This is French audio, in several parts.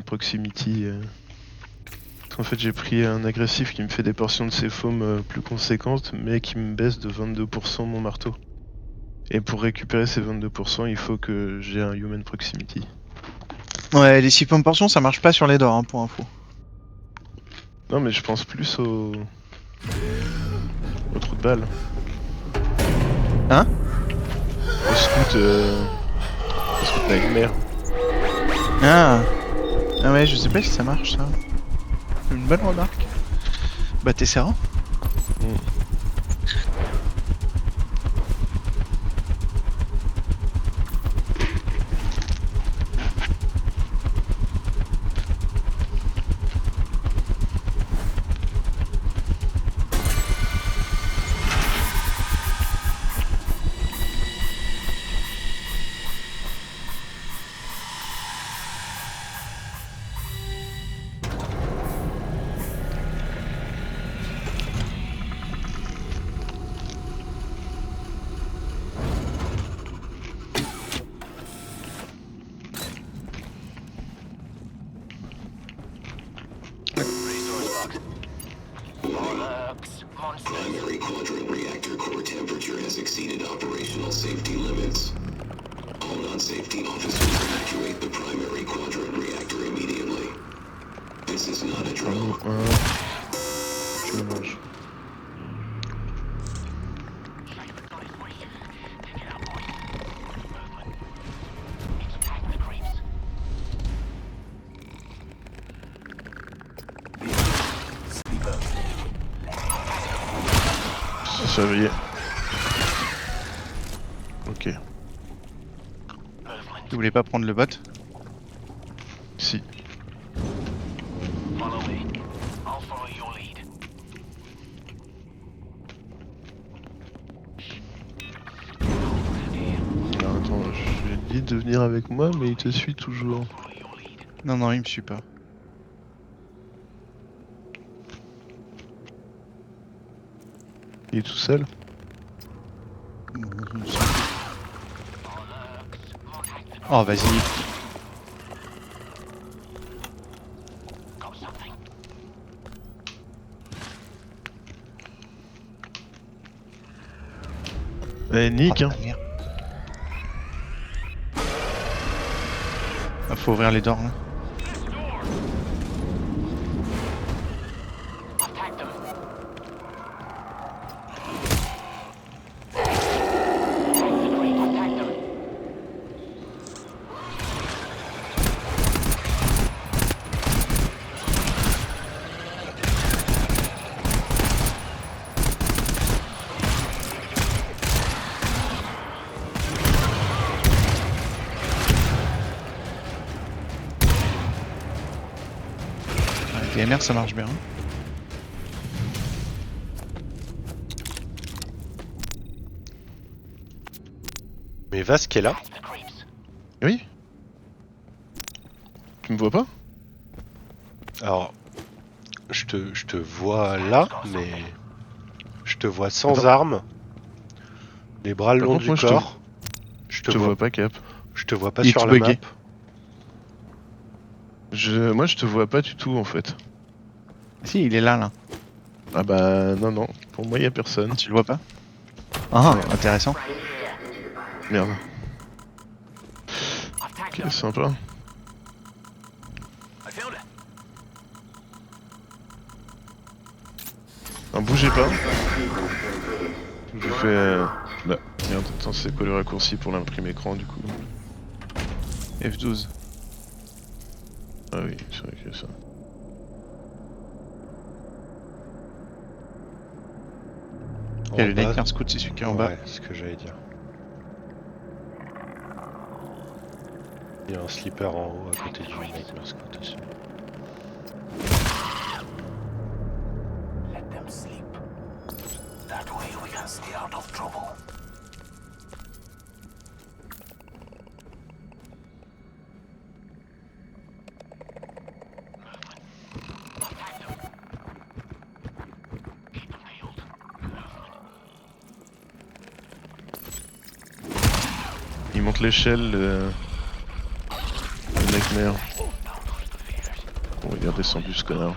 proximity. En fait j'ai pris un agressif qui me fait des portions de ses foams plus conséquentes mais qui me baisse de 22% mon marteau. Et pour récupérer ces 22% il faut que j'ai un human proximity. Ouais, les 6 pommes portions ça marche pas sur les d'or hein, pour info. Non mais je pense plus au trou de balle. Hein? Au scout nightmare. Ah ouais, je sais pas si ça marche ça. Une bonne remarque. Bah t'es serein. Primary quadrant reactor core temperature has exceeded operational safety limits. All non-safety officers evacuate the primary quadrant reactor immediately. This is not a drill. Je le mange. Surveiller. Ok. Tu voulais pas prendre le bot? Si. Alors attends, je lui ai dit de venir avec moi mais il te suit toujours. Non, non, il me suit pas. Il est tout seul? Oh, vas-y. Eh, Nick, hein. Merde. Ah, faut ouvrir les doors là. DMR ça marche bien. Mais Vasque est là? Oui? Tu me vois pas? Alors, je te vois là, mais je te vois sans Attends. arme, les bras le Par long contre, du moi, corps. Je te vois pas, Cap. Je te vois pas Il est sur tout la bugué. map. Moi, je te vois pas du tout en fait. Si, il est là. Ah bah non, pour moi y a personne. Tu le vois pas? Ah, Ouais. intéressant. Merde. Ok, sympa. Bougez pas. Je fais... Bah, merde, attends, c'est quoi le raccourci pour l'imprime écran du coup? F12. Ah oui, c'est vrai que ça. Et le En bas. Nightmare Scout, c'est celui qui est en bas. Ouais, c'est ce que j'allais dire. Il y a un slipper en haut à côté du Nightmare Scout aussi. Let them sleep. That way we can stay out of trouble. Il monte l'échelle, le Nightmare. Bon, il est redescendu ce connard.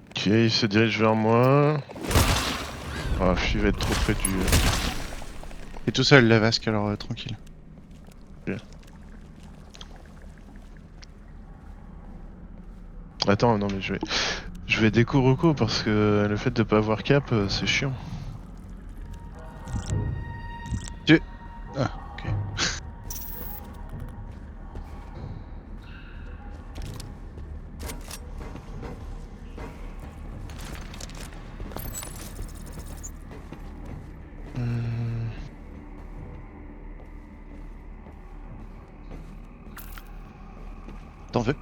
Ok, il se dirige vers moi. Ah, il va être trop près du... Et tout seul, la vasque, alors tranquille. Attends, non mais je vais déco reco parce que le fait de pas avoir cap, c'est chiant. Ah, ok. T'en veux?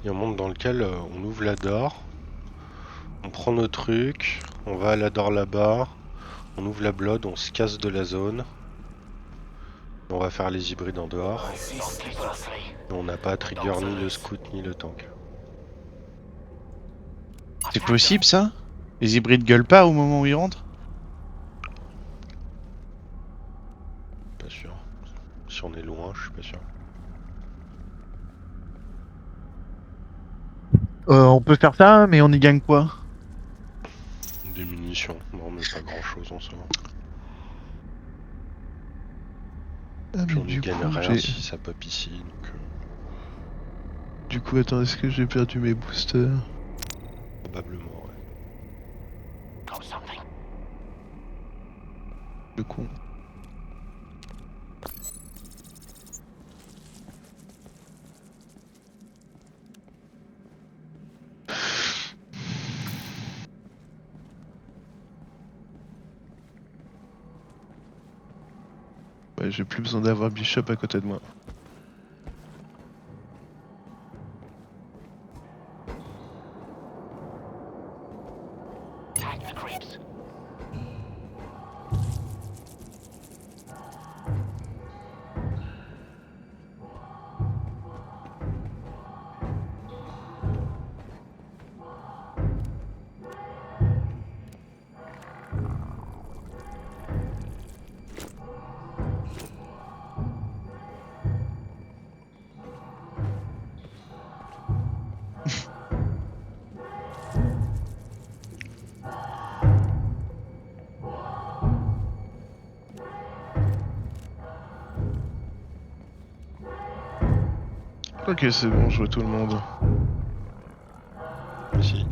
Il y a un monde dans lequel on ouvre la door, on prend nos trucs, on va à la door là-bas, on ouvre la blood, on se casse de la zone. On va faire les hybrides en dehors. Et on n'a pas à trigger ni le scout ni le tank. C'est possible ça? Les hybrides gueulent pas au moment où ils rentrent? Pas sûr. Si on est loin, je suis pas sûr. On peut faire ça, mais on y gagne quoi? Des munitions, non mais pas grand chose en soi. Ah, Puis mais on y du gagne coup, rien si ça pop ici, donc Du coup, attends, est-ce que j'ai perdu mes boosters? probablement ouais. Le con. Ouais, j'ai plus besoin d'avoir Bishop à côté de moi. Ok, c'est bon, je vois tout le monde. Si.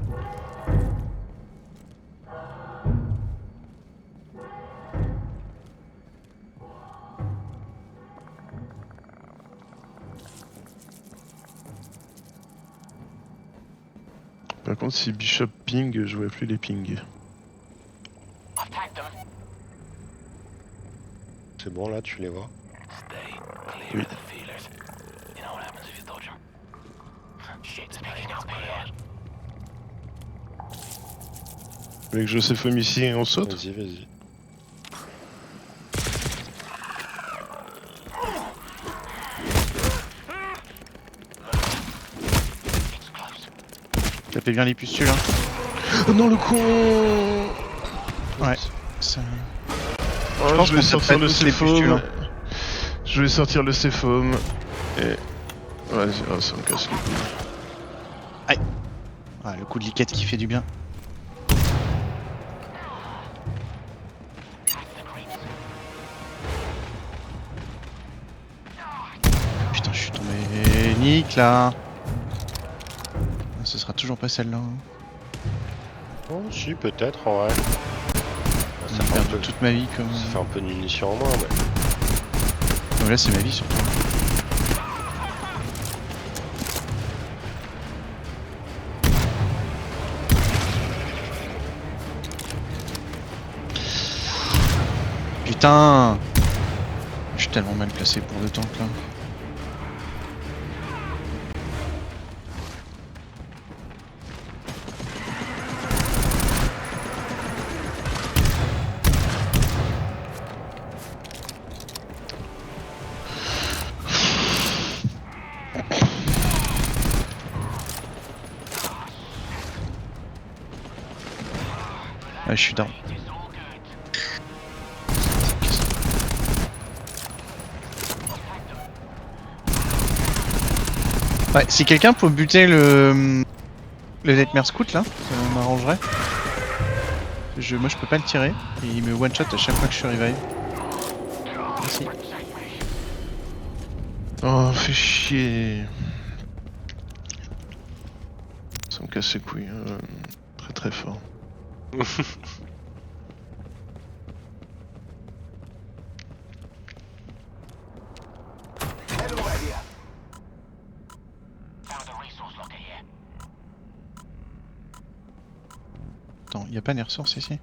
Par contre, si Bishop ping, je vois plus les pings. C'est bon là, tu les vois? Oui. Avec Josephum ici et on saute? Vas-y, vas-y. Tapez bien les pustules, hein. Oh non, le con! Ouais. Ça... Oh, Je pense je vais qu'on sortir taperait le tous les pustules, C-Foam. hein. Je vais sortir le C-Foam. Et... Vas-y, oh, ça me casse le cou. Ah, le coup de liquette qui fait du bien. Putain, je suis tombé nique là. Ah, ce sera toujours pas celle-là. Hein. Oh si, peut-être en vrai. J'ai Ça fait, un perdu peu, toute ma vie comme. ça fait un peu de munitions en moins, mais... Non, là, c'est ma vie surtout. Putain! Je suis tellement mal placé pour le tank là. Ah, je suis down. Ouais, si quelqu'un peut buter le Nightmare Scout là, ça m'arrangerait. Moi je peux pas le tirer, et il me one shot à chaque fois que je suis revive. Merci. Oh, fais chier. Ça me casse les couilles. Très très fort. Attends, y a pas des ressources ici?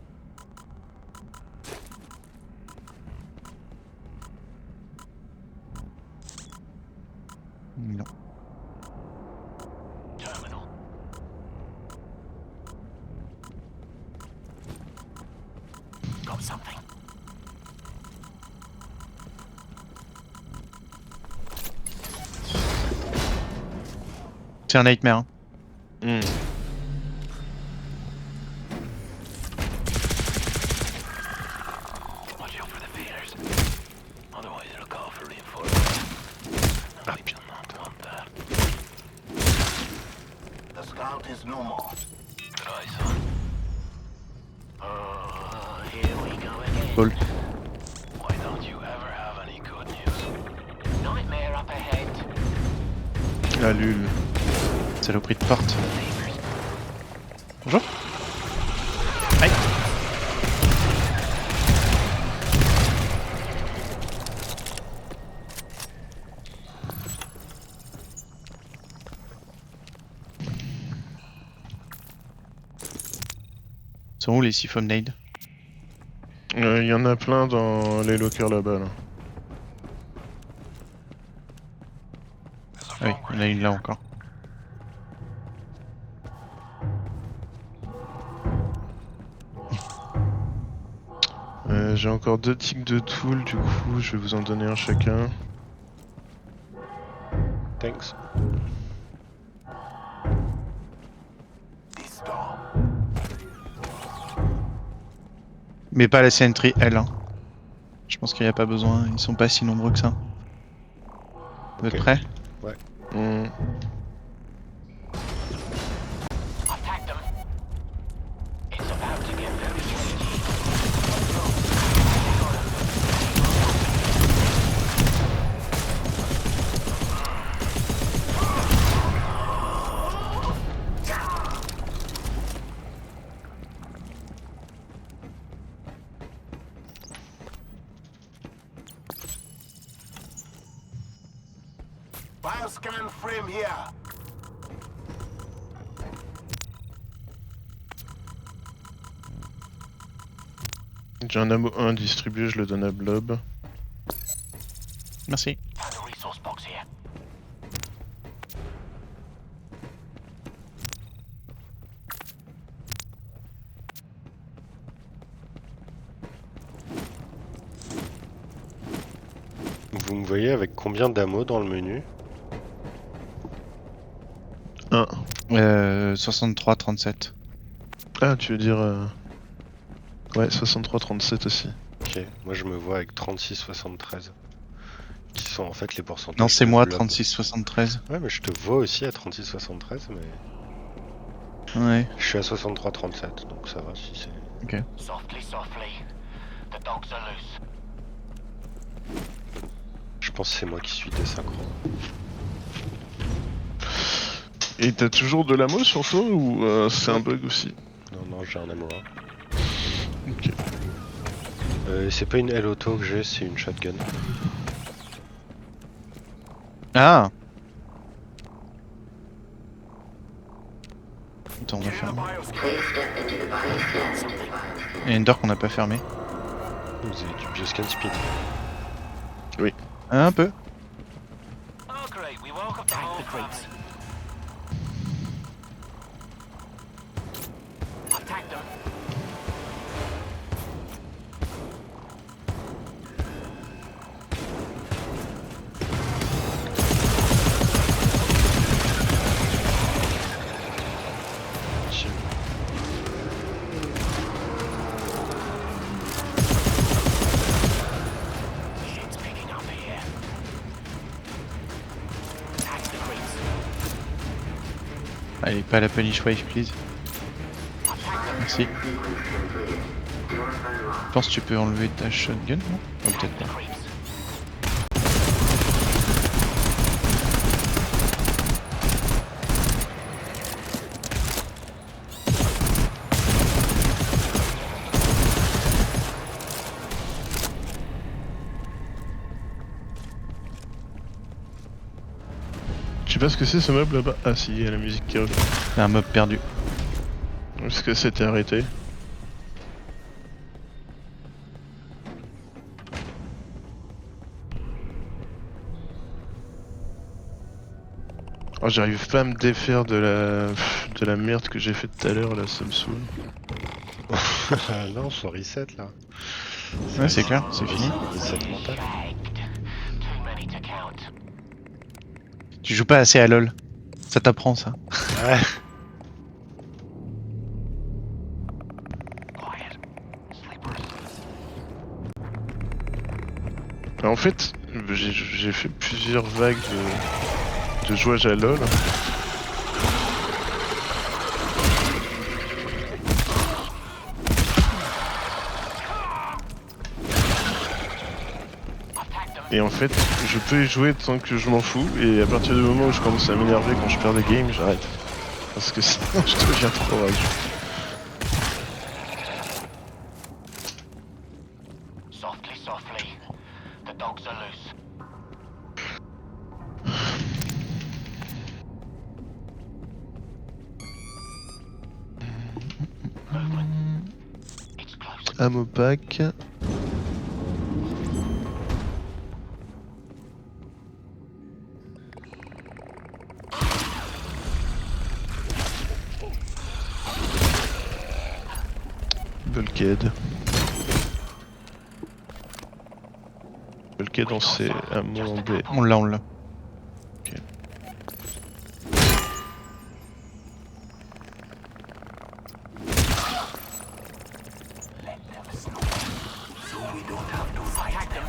Non. C'est un nightmare. Hein. Hmm. Ah putain. Cool. La lule. Saloperie de porte. Bonjour. Aïe. Sont où les siphon nades? Il y en a plein dans les lockers là-bas. Là. Ah oui, il y en a une là encore. J'ai encore 2 tics de tool, du coup je vais vous en donner un chacun. Thanks. Mais pas la sentry L. Hein. Je pense qu'il n'y a pas besoin, ils sont pas si nombreux que ça. Vous êtes Ok. prêts? Hmm. Bioscan frame here. J'ai un ammo 1 distribué, je le donne à Blob. Merci. Found a resource box here. Vous me voyez avec combien d'ammo dans le menu? 1. 63-37. Ah, tu veux dire... Ouais, 63-37 aussi. Ok, moi je me vois avec 36-73. Qui sont en fait les pourcentages. Non, c'est de moi, blob. 36-73. Ouais, mais je te vois aussi à 36-73, mais Ouais. je suis à 63-37, donc ça va si c'est. Softly, softly. The dogs are loose. Je pense que c'est moi qui suis désynchrone. Et t'as toujours de l'ammo sur toi ou c'est un bug aussi? Non, j'ai un ammo 1. Ok. C'est pas une L-Auto que j'ai, c'est une shotgun. Ah! Attends, on va Get faire. a bioscan. Il y a une door qu'on n'a pas fermée. Vous avez du bioscan speed. Un peu. Oh great, we woke up the whole family. Attack them. pas la Punish Wave, please. Merci. Je pense que tu peux enlever ta shotgun, non? Oh, peut-être pas. Je sais pas ce que c'est ce mob là-bas. Ah si, il y a la musique qui revient. C'est un mob perdu. Est-ce que c'était arrêté? Oh, j'arrive pas à me défaire de la merde que j'ai fait tout à l'heure là, ça me saoule. Ah non, son reset là. Ouais, c'est clair, c'est fini. Reset mental. Too many to count. Tu joues pas assez à LoL. Ça t'apprend ça. Ouais. Quiet. Sleepers. En fait, j'ai fait plusieurs vagues de jouage à LoL. Et en fait, je peux y jouer tant que je m'en fous, et à partir du moment où je commence à m'énerver quand je perds des games, j'arrête. Parce que sinon je deviens trop rageux. Softly, softly. The dogs are loose. Movement. It's close. Ammo pack. Bulkhead. Bulkhead on sait ammo en B. On l'a, on l'a. So we don't have to fight them.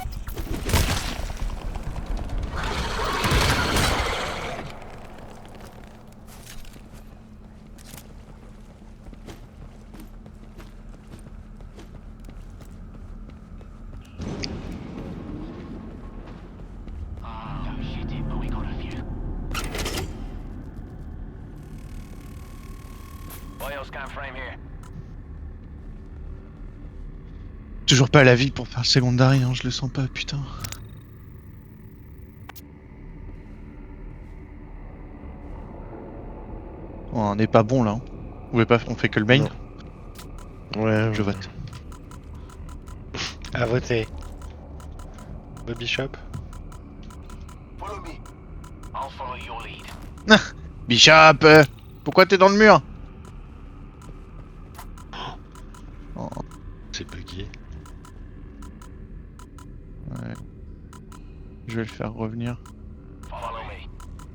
Don't shit it, but we got a few. Bioscan frame here. Toujours pas la vie pour faire le secondary, hein, je le sens pas, putain. Oh, on n'est pas bon là. Hein. On fait que le main. Non. Ouais, Je vote. À voter. Bobby Shop. Follow me. I'll follow your lead. Bishop, pourquoi t'es dans le mur? Oh, C'est buggy. ouais. Je vais le faire revenir. Follow me.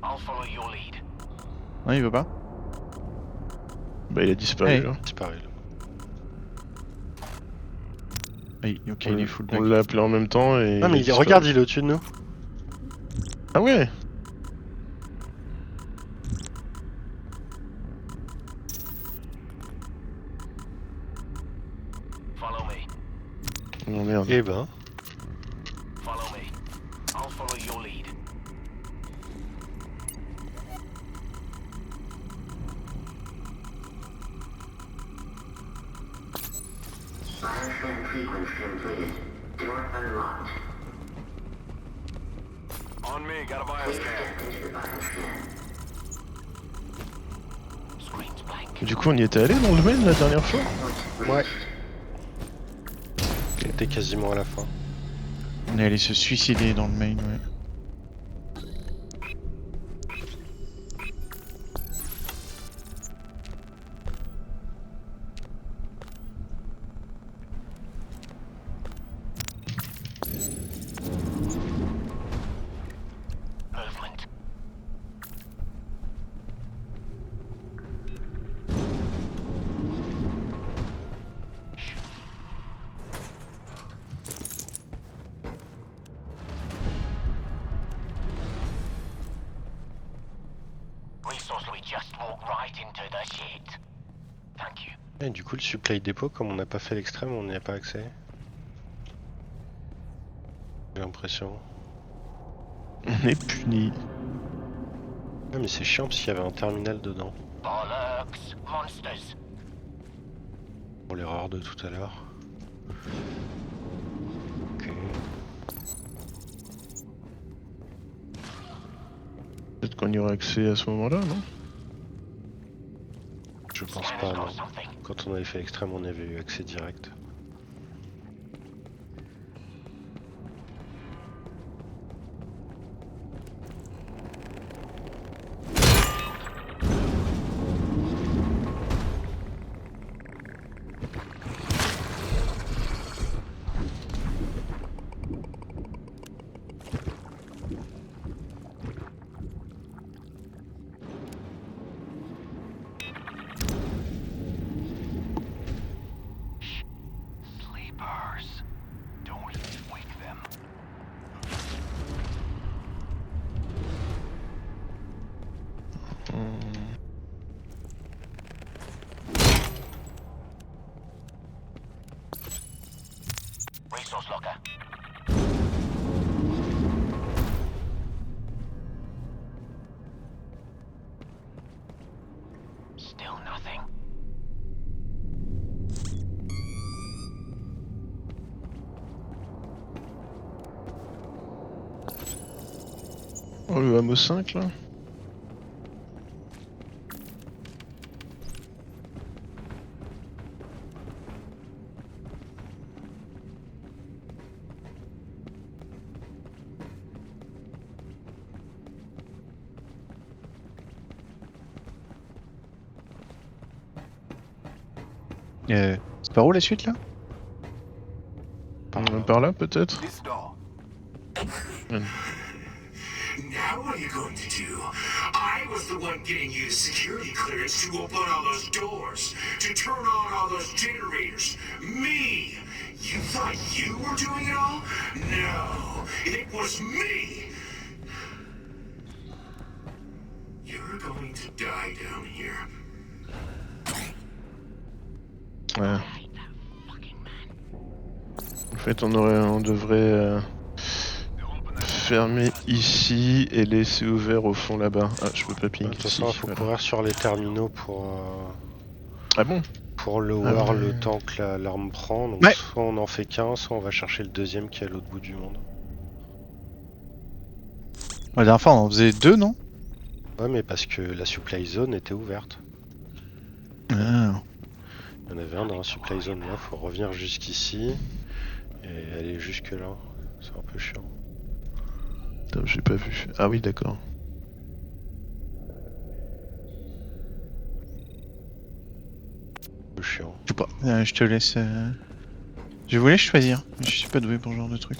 I'll follow your lead. Non, il veut pas. Bah il a disparu Hey. là. Disparu là. Oui, ok, il est full On black. l'a appelé en même temps et... Non mais a disparu. regarde, il est au-dessus de nous. Ah ouais. Follow me. Oh merde. Eh ben. Follow me. I'll follow your lead. Bioscan sequence completed. Door unlocked. On me, got a Please bioscan. step into the bioscan. Screen's blank. Et du coup on y était allé dans le main la dernière fois? Ouais. Il était quasiment à la fin. On est allé se suicider dans le main, ouais. Movement. into the shit. Thank you. Et du coup, le supply dépôt, comme on n'a pas fait l'extrême, on n'y a pas accès. J'ai l'impression. On est puni. Ah, mais c'est chiant parce qu'il y avait un terminal dedans. Bollocks. Monsters. Pour l'erreur de tout à l'heure. Ok. Peut-être qu'on y aura accès à ce moment-là, non? Je pense Scanner's pas, got non. something. Quand on avait fait l'extrême, on avait eu accès direct. Sleepers. Don't wake them. Resource locker. Still nothing. Oh, le Hamo 5 là? C'est par où la suite là? Par là peut-être? This door. Now what are you going to do? I was the one getting you the security clearance to open all those doors, to turn on all those generators. Me! You thought you were doing it all? No, it was me! You're going to die down here. Ouais. En fait, on devrait fermer ici et laisser ouvert au fond là-bas. Ah, je peux pas De ping toute ici. façon, il faut Voilà. courir sur les terminaux Ah bon? pour lower Ah ouais. le temps que l'arme prend. Donc Ouais. soit on en fait qu'un, soit on va chercher le deuxième qui est à l'autre bout du monde. La dernière fois on en faisait 2, non? Ouais, mais parce que la supply zone était ouverte. Ah. Il y en avait un dans la supply zone là, faut revenir jusqu'ici et aller jusque là. C'est un peu chiant. Putain, j'ai pas vu. Ah oui, d'accord. Un peu chiant. Je sais pas, je te laisse. Je voulais choisir, mais je suis pas doué pour ce genre de truc.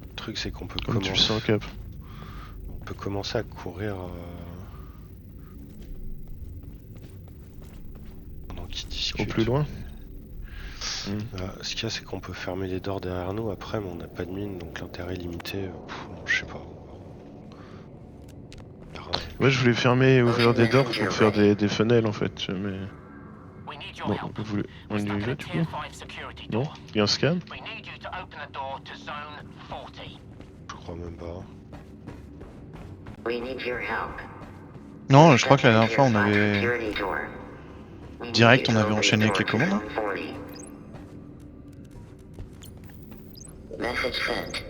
Le truc c'est qu'on peut Comme tu le commencer. sens, Cap. On peut commencer à courir pendant qu'ils discutent. Au plus loin. Ce qu'il y a, c'est qu'on peut fermer les doors derrière nous après, mais on n'a pas de mine, donc l'intérêt est limité. Je sais pas. Ouais, je voulais fermer et ouvrir des doors pour faire des funnels en fait. Mais We need your bon, help. on y We're stuck va in a du tier coup? 5 security Non? door. Il y a un scan? We need you to open the door to zone 40. Je crois même pas. We need your help. Non, je crois que la dernière Tier fois on 5 avait. security door. We need Direct, you on to avait open enchaîné the avec les door to commandes. zone 40. Message sent.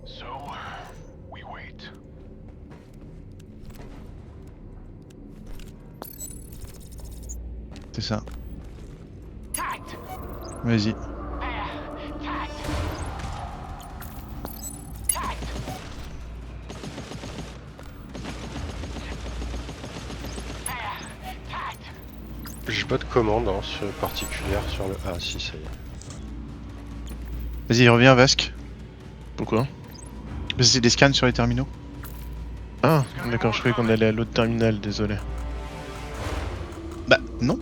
So, we wait. C'est ça. Tagged! Vas-y. There! Tagged! Tagged! There! Tagged! J'ai pas de commande particulière sur le. Ah si, ça y est. Vas-y, reviens, Vasque. Pourquoi? Parce que c'est des scans sur les terminaux. Ah, d'accord, je croyais qu'on allait à l'autre terminal, désolé. Bah, non.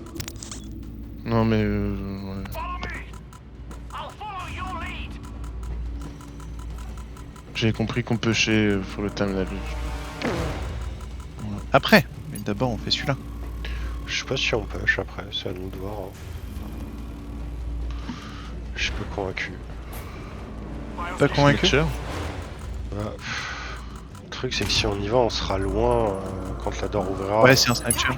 Non mais Follow me! I'll follow your lead! J'ai compris qu'on pêchait pour le terminal. Après, mais d'abord on fait celui-là. Je sais pas si on pêche après, c'est à nous de voir. Hein. Je suis peu convaincu. Pas convaincu? Snatcher. Ouais. Le truc c'est que si on y va, on sera loin quand la door ouvrira. Ouais, c'est un snatcher.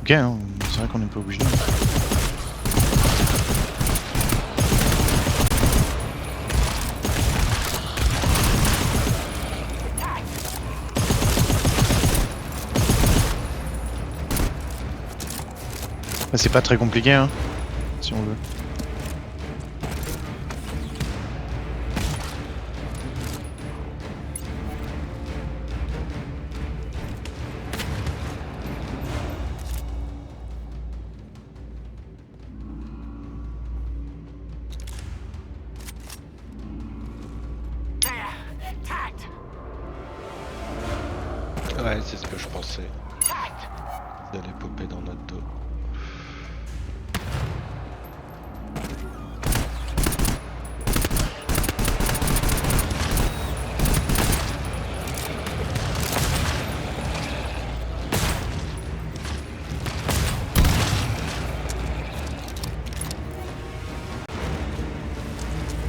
Ok, hein, c'est vrai qu'on n'est pas obligé. Bah, c'est pas très compliqué, hein, si on veut. Ouais, c'est ce que je pensais. D'aller popper dans notre dos.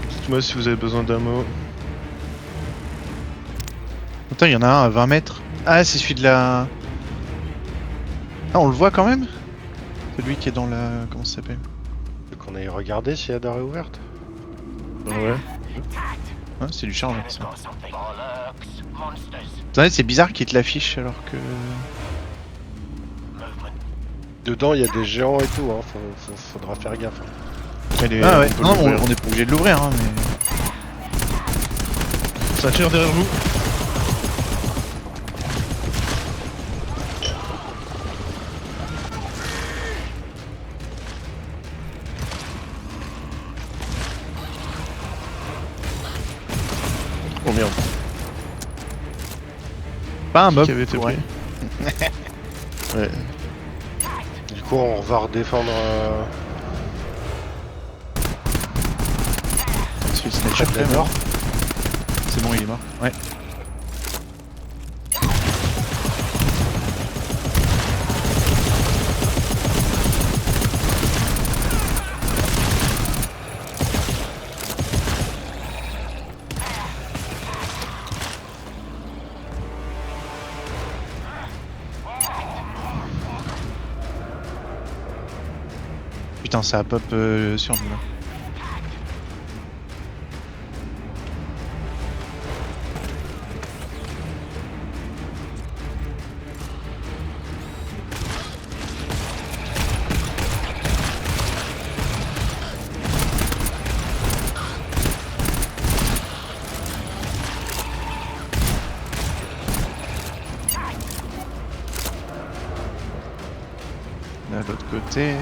Dites-moi si vous avez besoin d'un mot. Attends, il y en a un à 20 mètres. Ah, c'est celui de la... Ah, on le voit quand même? Celui qui est dans la... Comment ça s'appelle? Faut qu'on aille regarder si la door est ouverte. Ouais. Ah, c'est du charme, ça. Got something. Bollocks. Monsters. Attendez, c'est bizarre qu'il te l'affiche alors que... Movement. Dedans il y a des géants et tout, hein. Faudra faire gaffe. Hein. Ah ouais, On peut non, l'ouvrir. on est pas obligé de l'ouvrir, hein, mais... Ça tire derrière vous. Oh merde. Pas un mob, Qui avait été ouais. pris. Ouais. Du coup on va redéfendre... Celui de Snatcher, près de la quand même. door. C'est bon, il est mort. Ouais. Putain, ça a pop sur nous là. Là, de l'autre côté.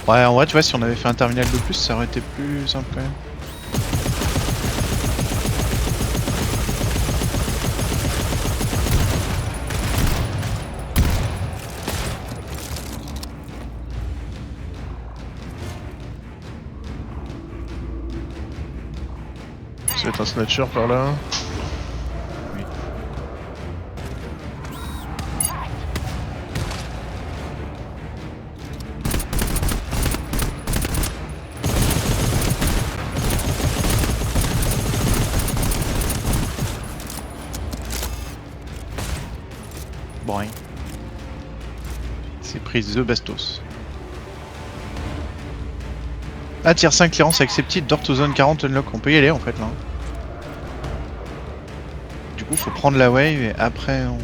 Ouais, en vrai, tu vois, si on avait fait un terminal de plus, ça aurait été plus simple quand même. Ça va être un snatcher par là. Oui. Bon, rien. C'est pris The Bastos. Ah, tier 5, clearance accepted, door to zone 40 unlock. On peut y aller en fait là. Du coup, faut prendre la wave et après on.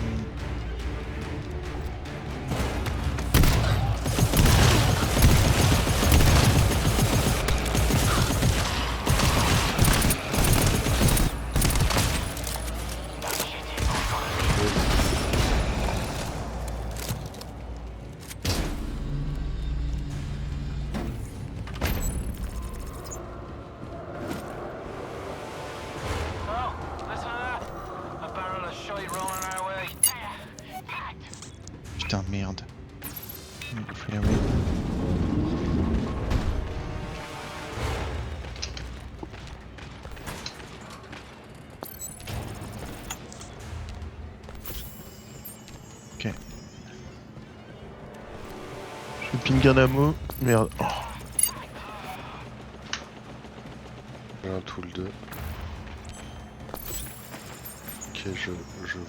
Oh, listen to that. A barrel of shite rolling ping un ammo. Merde. Oh. J'ai un tool 2. Ok, je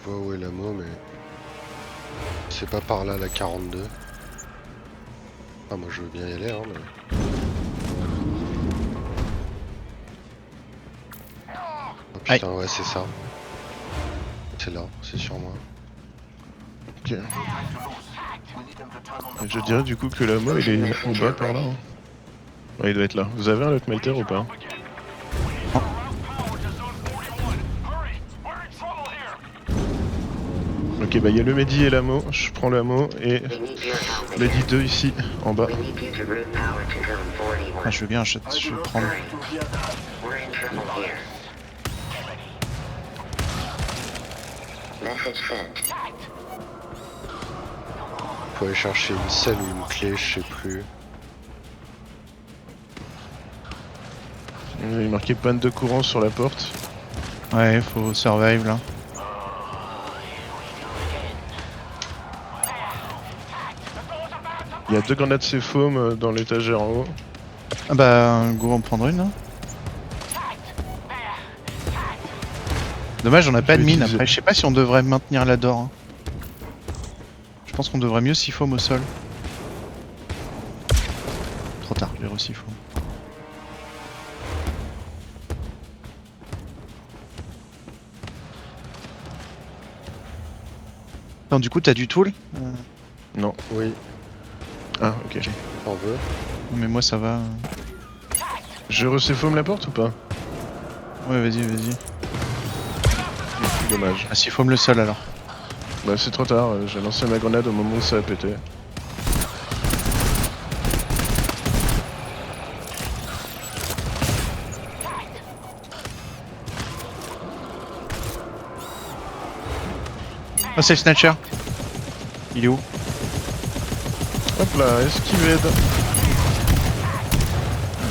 vois où est l'ammo, mais c'est pas par là la 42. Ah, moi je veux bien y aller, hein, mais. Oh putain, ouais, c'est ça. C'est là, c'est sur moi. Ok. Et je dirais du coup que l'ammo il est au bas par là. Hein. Ouais, il doit être là. Vous avez un lot melter ou pas? Ok, bah il y a le Medi et l'ammo. Je prends l'ammo et We need your help again. Medi 2 ici, en bas. We need you to route power to zone 41. Ah, je veux bien, je vais prendre. We're in trouble here. Message sent. Faut aller chercher une selle ou une clé, je sais plus. Il est marqué panne de courant sur la porte. Ouais, faut survive là. Il y a 2 grenades C-foam dans l'étagère en haut. Ah bah, go en prendre une. Hein. Dommage, on a pas Je de vais mine utiliser. après. Je sais pas si on devrait maintenir la d'or. Hein. Je pense qu'on devrait mieux siphom au sol. Trop tard, j'ai re-siphom. Non, du coup, t'as du tool Non. Oui, Ah, ok. t'en veux. Mais moi, ça va. Je re-C-foam la porte ou pas? Ouais, vas-y, vas-y. Dommage. Ah, siphom le sol alors. Bah c'est trop tard, j'ai lancé ma grenade au moment où ça a pété. Oh, c'est le snatcher. Il est où? Hop là, esquived.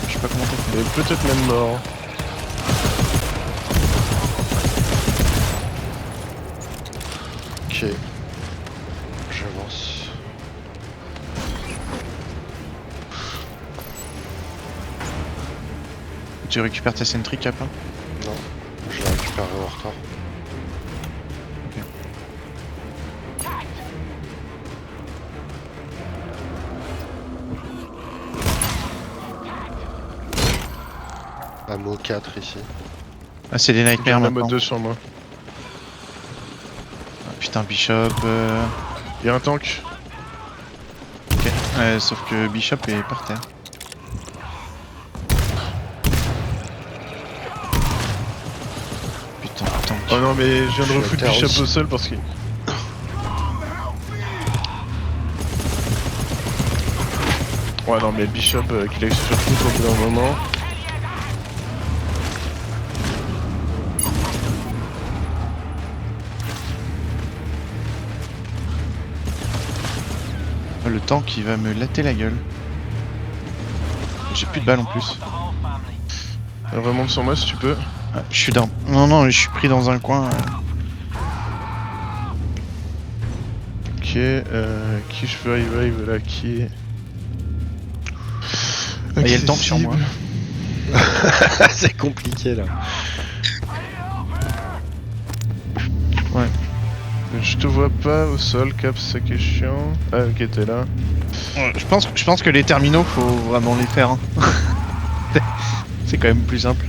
Je sais pas comment t'as fait. Et peut-être même mort. Ok. J'avance. Tu récupères ta sentry cap hein? Non, je l'ai récupéré en retard. Ammo 4 ici. Ah, c'est des J'ai nightmares un maintenant. mode 2 sur moi. Ah, putain, Bishop. Il y a un tank. Ok. Sauf que Bishop est par terre. Putain, tank. Oh non mais je viens Je de suis refoutre à terre Bishop aussi. au sol parce qu'il... Ouais non mais Bishop qu'il a eu se faire foutre au bout d'un moment. Oh, le tank il va me latter la gueule. J'ai plus de balles en plus. Remonte sur moi si tu peux. Ah, je suis down. Non, non, je suis pris dans un coin. Ok, qui je peux revive là, qui est... Ah, y a le tank sur moi. C'est compliqué là. Je te vois pas au sol, Cap, c'est ça qui est chiant. Ah ok, t'es là. Je pense que les terminaux, faut vraiment les faire. Hein. C'est quand même plus simple.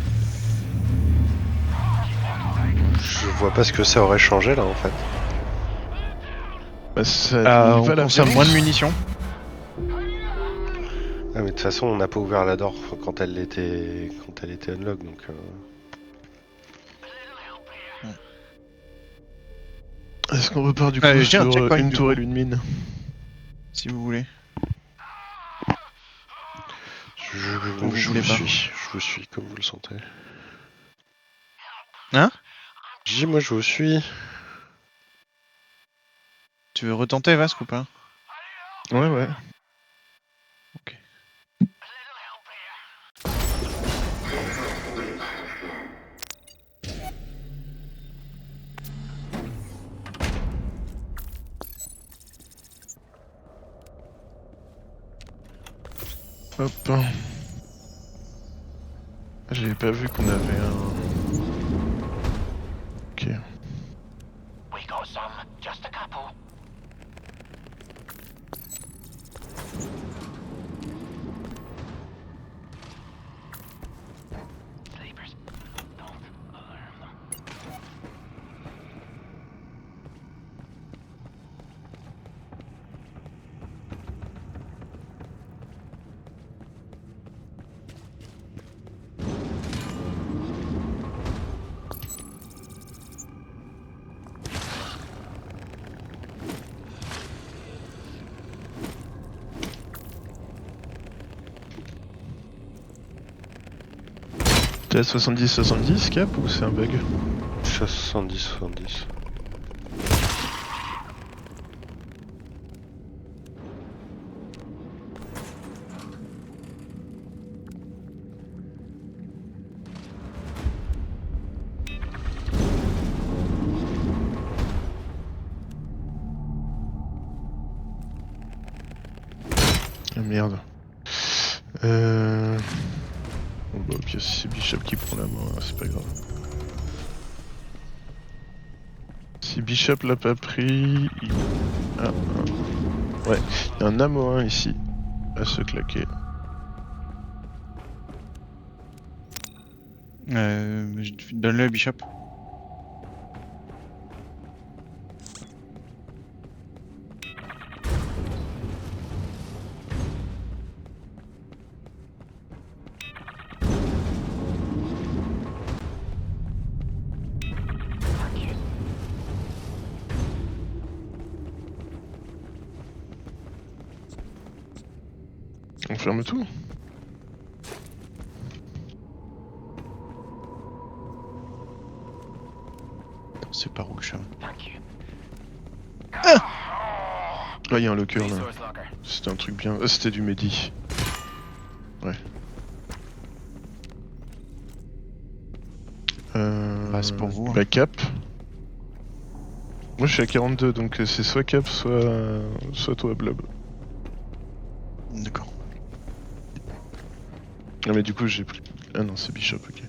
Je vois pas ce que ça aurait changé là en fait. Bah, ça On va la consomme moins de munitions. Ah mais de toute façon on n'a pas ouvert la door quand elle était unlock donc Est-ce qu'on repart du coup Je dis un sur checkpoint, une du tour coup. et une mine? Si vous voulez. je Vous voulez pas. vous suis comme vous le sentez. Hein? Je dis moi je vous suis. Tu veux retenter Vasque ou pas? Ouais ouais. Ok. Hop. Ah, j'avais pas vu qu'on avait un... Ok. We got some, just a couple. Sleepers, don't alarm them. T'es à 70-70 cap ou c'est un bug? Je suis à 70-70. Ah merde. Bon bah ok, si c'est Bishop qui prend la main, c'est pas grave. Si Bishop l'a pas pris... il- Ah, ah. Ouais, il y a un ammo 1 ici, à se claquer. Donne-le à Bishop. On ferme tout? C'est par où le chemin? Thank you. Là, il y a un locker là. Resource locker. C'était un truc bien. Ah, c'était du Mehdi. Ouais. Bah, c'est pour vous, hein. Bah, cap. Moi, je suis à 42, donc c'est soit cap, soit toi, Blob. D'accord. Ah, mais du coup, j'ai pris. Ah non, c'est Bishop, ok.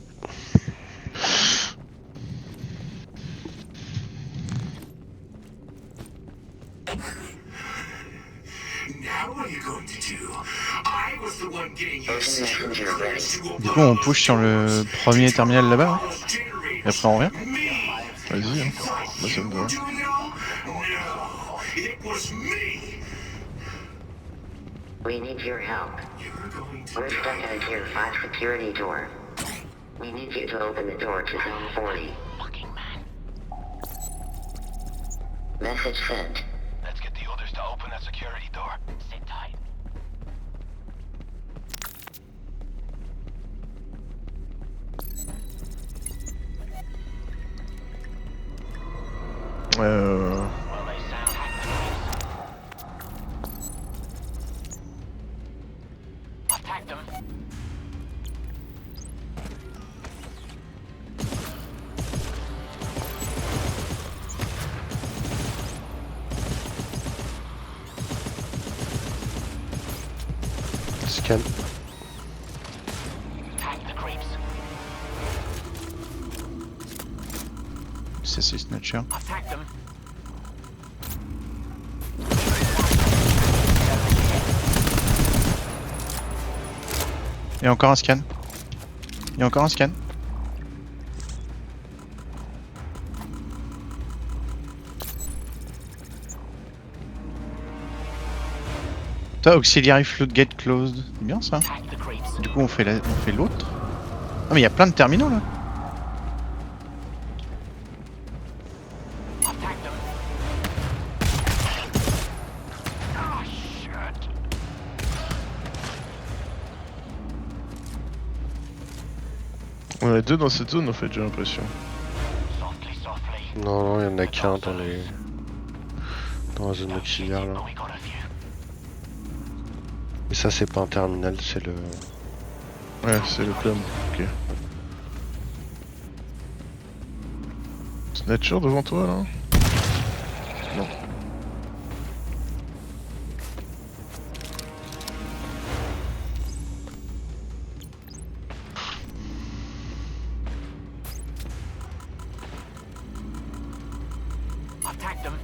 Now what are you going to do? I was the one getting you security clearance to open Du coup, on all those push sur le doors, premier to terminal turn là-bas, on ouais. all those generators. Et après on revient. Me! Vas-y, hein. You thought Moi, ça you me were va. doing it all? No, it was me! We need your help. You're going to We're stuck at a Tier 5 security door. We need you to open the door to Zone 40. Fucking man. Message sent. Let's get the others to open that security door. Sit tight. Well, they sound hacked. I've tagged them. Scan. Tag the creeps. Ça c'est Snatcher. I've tagged them. Et encore un scan. Et encore un scan. Toi, auxiliary floodgate closed. C'est bien ça. Tag the creeps. Du coup, on fait l'autre. Ah, mais il y a plein de terminaux là. I've tagged them. Oh shit. On a deux dans cette zone en fait, j'ai l'impression. Softly, softly. Non, non, il y en a qu'un dans les... dans la zone auxiliaire là. Oh, we got a few. Et ça c'est pas un terminal, c'est le... Ouais, c'est le club, ok. Snatcher devant toi là? Non. I've tagged them.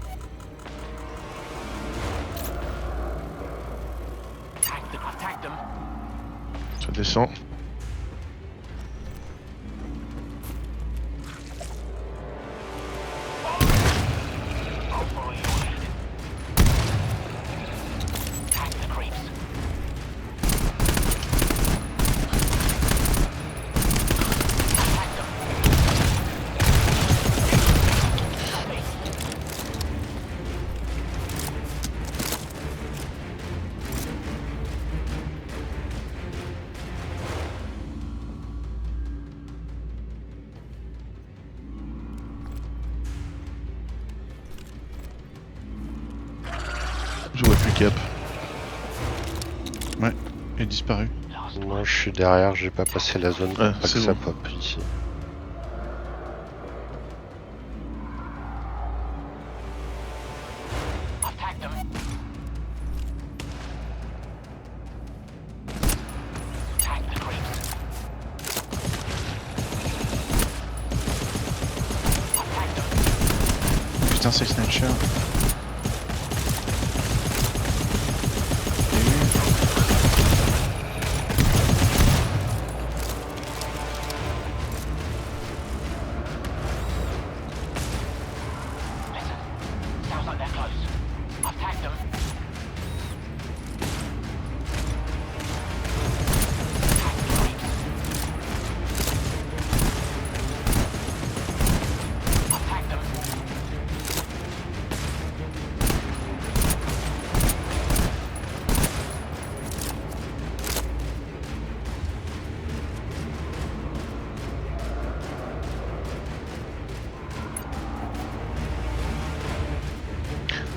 I've tagged them. Ça descend. I'll follow your lead. Tag the creeps. I've tagged them. Je vois plus Cap. Il a disparu. Moi je suis derrière, j'ai pas passé la zone pour Ah, pas que c'est ça bon. pop ici. I've tagged them. Tag the creeps. I've tagged them. Putain, c'est le Snatcher. Listen, sounds like they're close. I've tagged them. Tag the creeps. I've tagged them.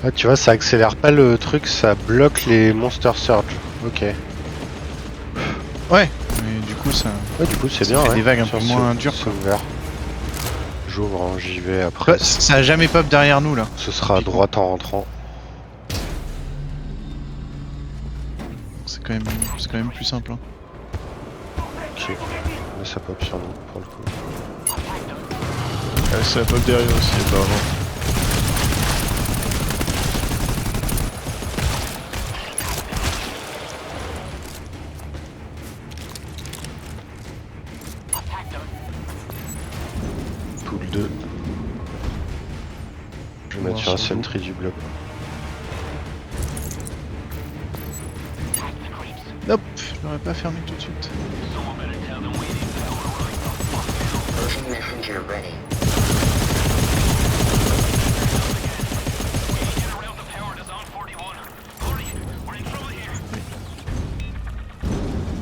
Ah tu vois, ça accélère pas le truc, ça bloque les Monster Surge. Ok. Ouais, mais du coup, ça. Ouais, du coup c'est Ça bien. fait Ouais. des vagues un Sur peu ce- moins dures, c'est quoi. ouvert. J'ouvre, hein, j'y vais après. Ouais, ça a jamais pop derrière nous là. Ce sera à droite en rentrant. C'est quand même plus simple. Hein. Ok. Mais ça pop sur nous pour le coup. Ah, ça pop derrière aussi apparemment. I've tagged them. Pool 2. Je vais mettre sur la sentry du bloc. Tag the creeps. Nope, je l'aurais pas fermé tout de suite. Motion messenger ready.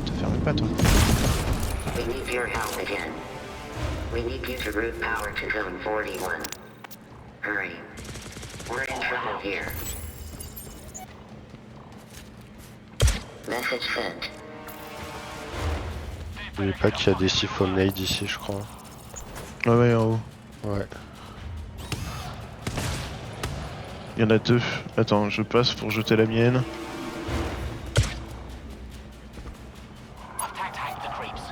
T'as fermé pas toi. We need your help again. We need you to route power to zone 41. Hurry. We're in trouble here. Message sent. N'oubliez pas qu'il y a des siphonnades ici, je crois. Ouais, en haut. Ouais. Il y en a deux. Attends, je passe pour jeter la mienne. I've tagged the creeps.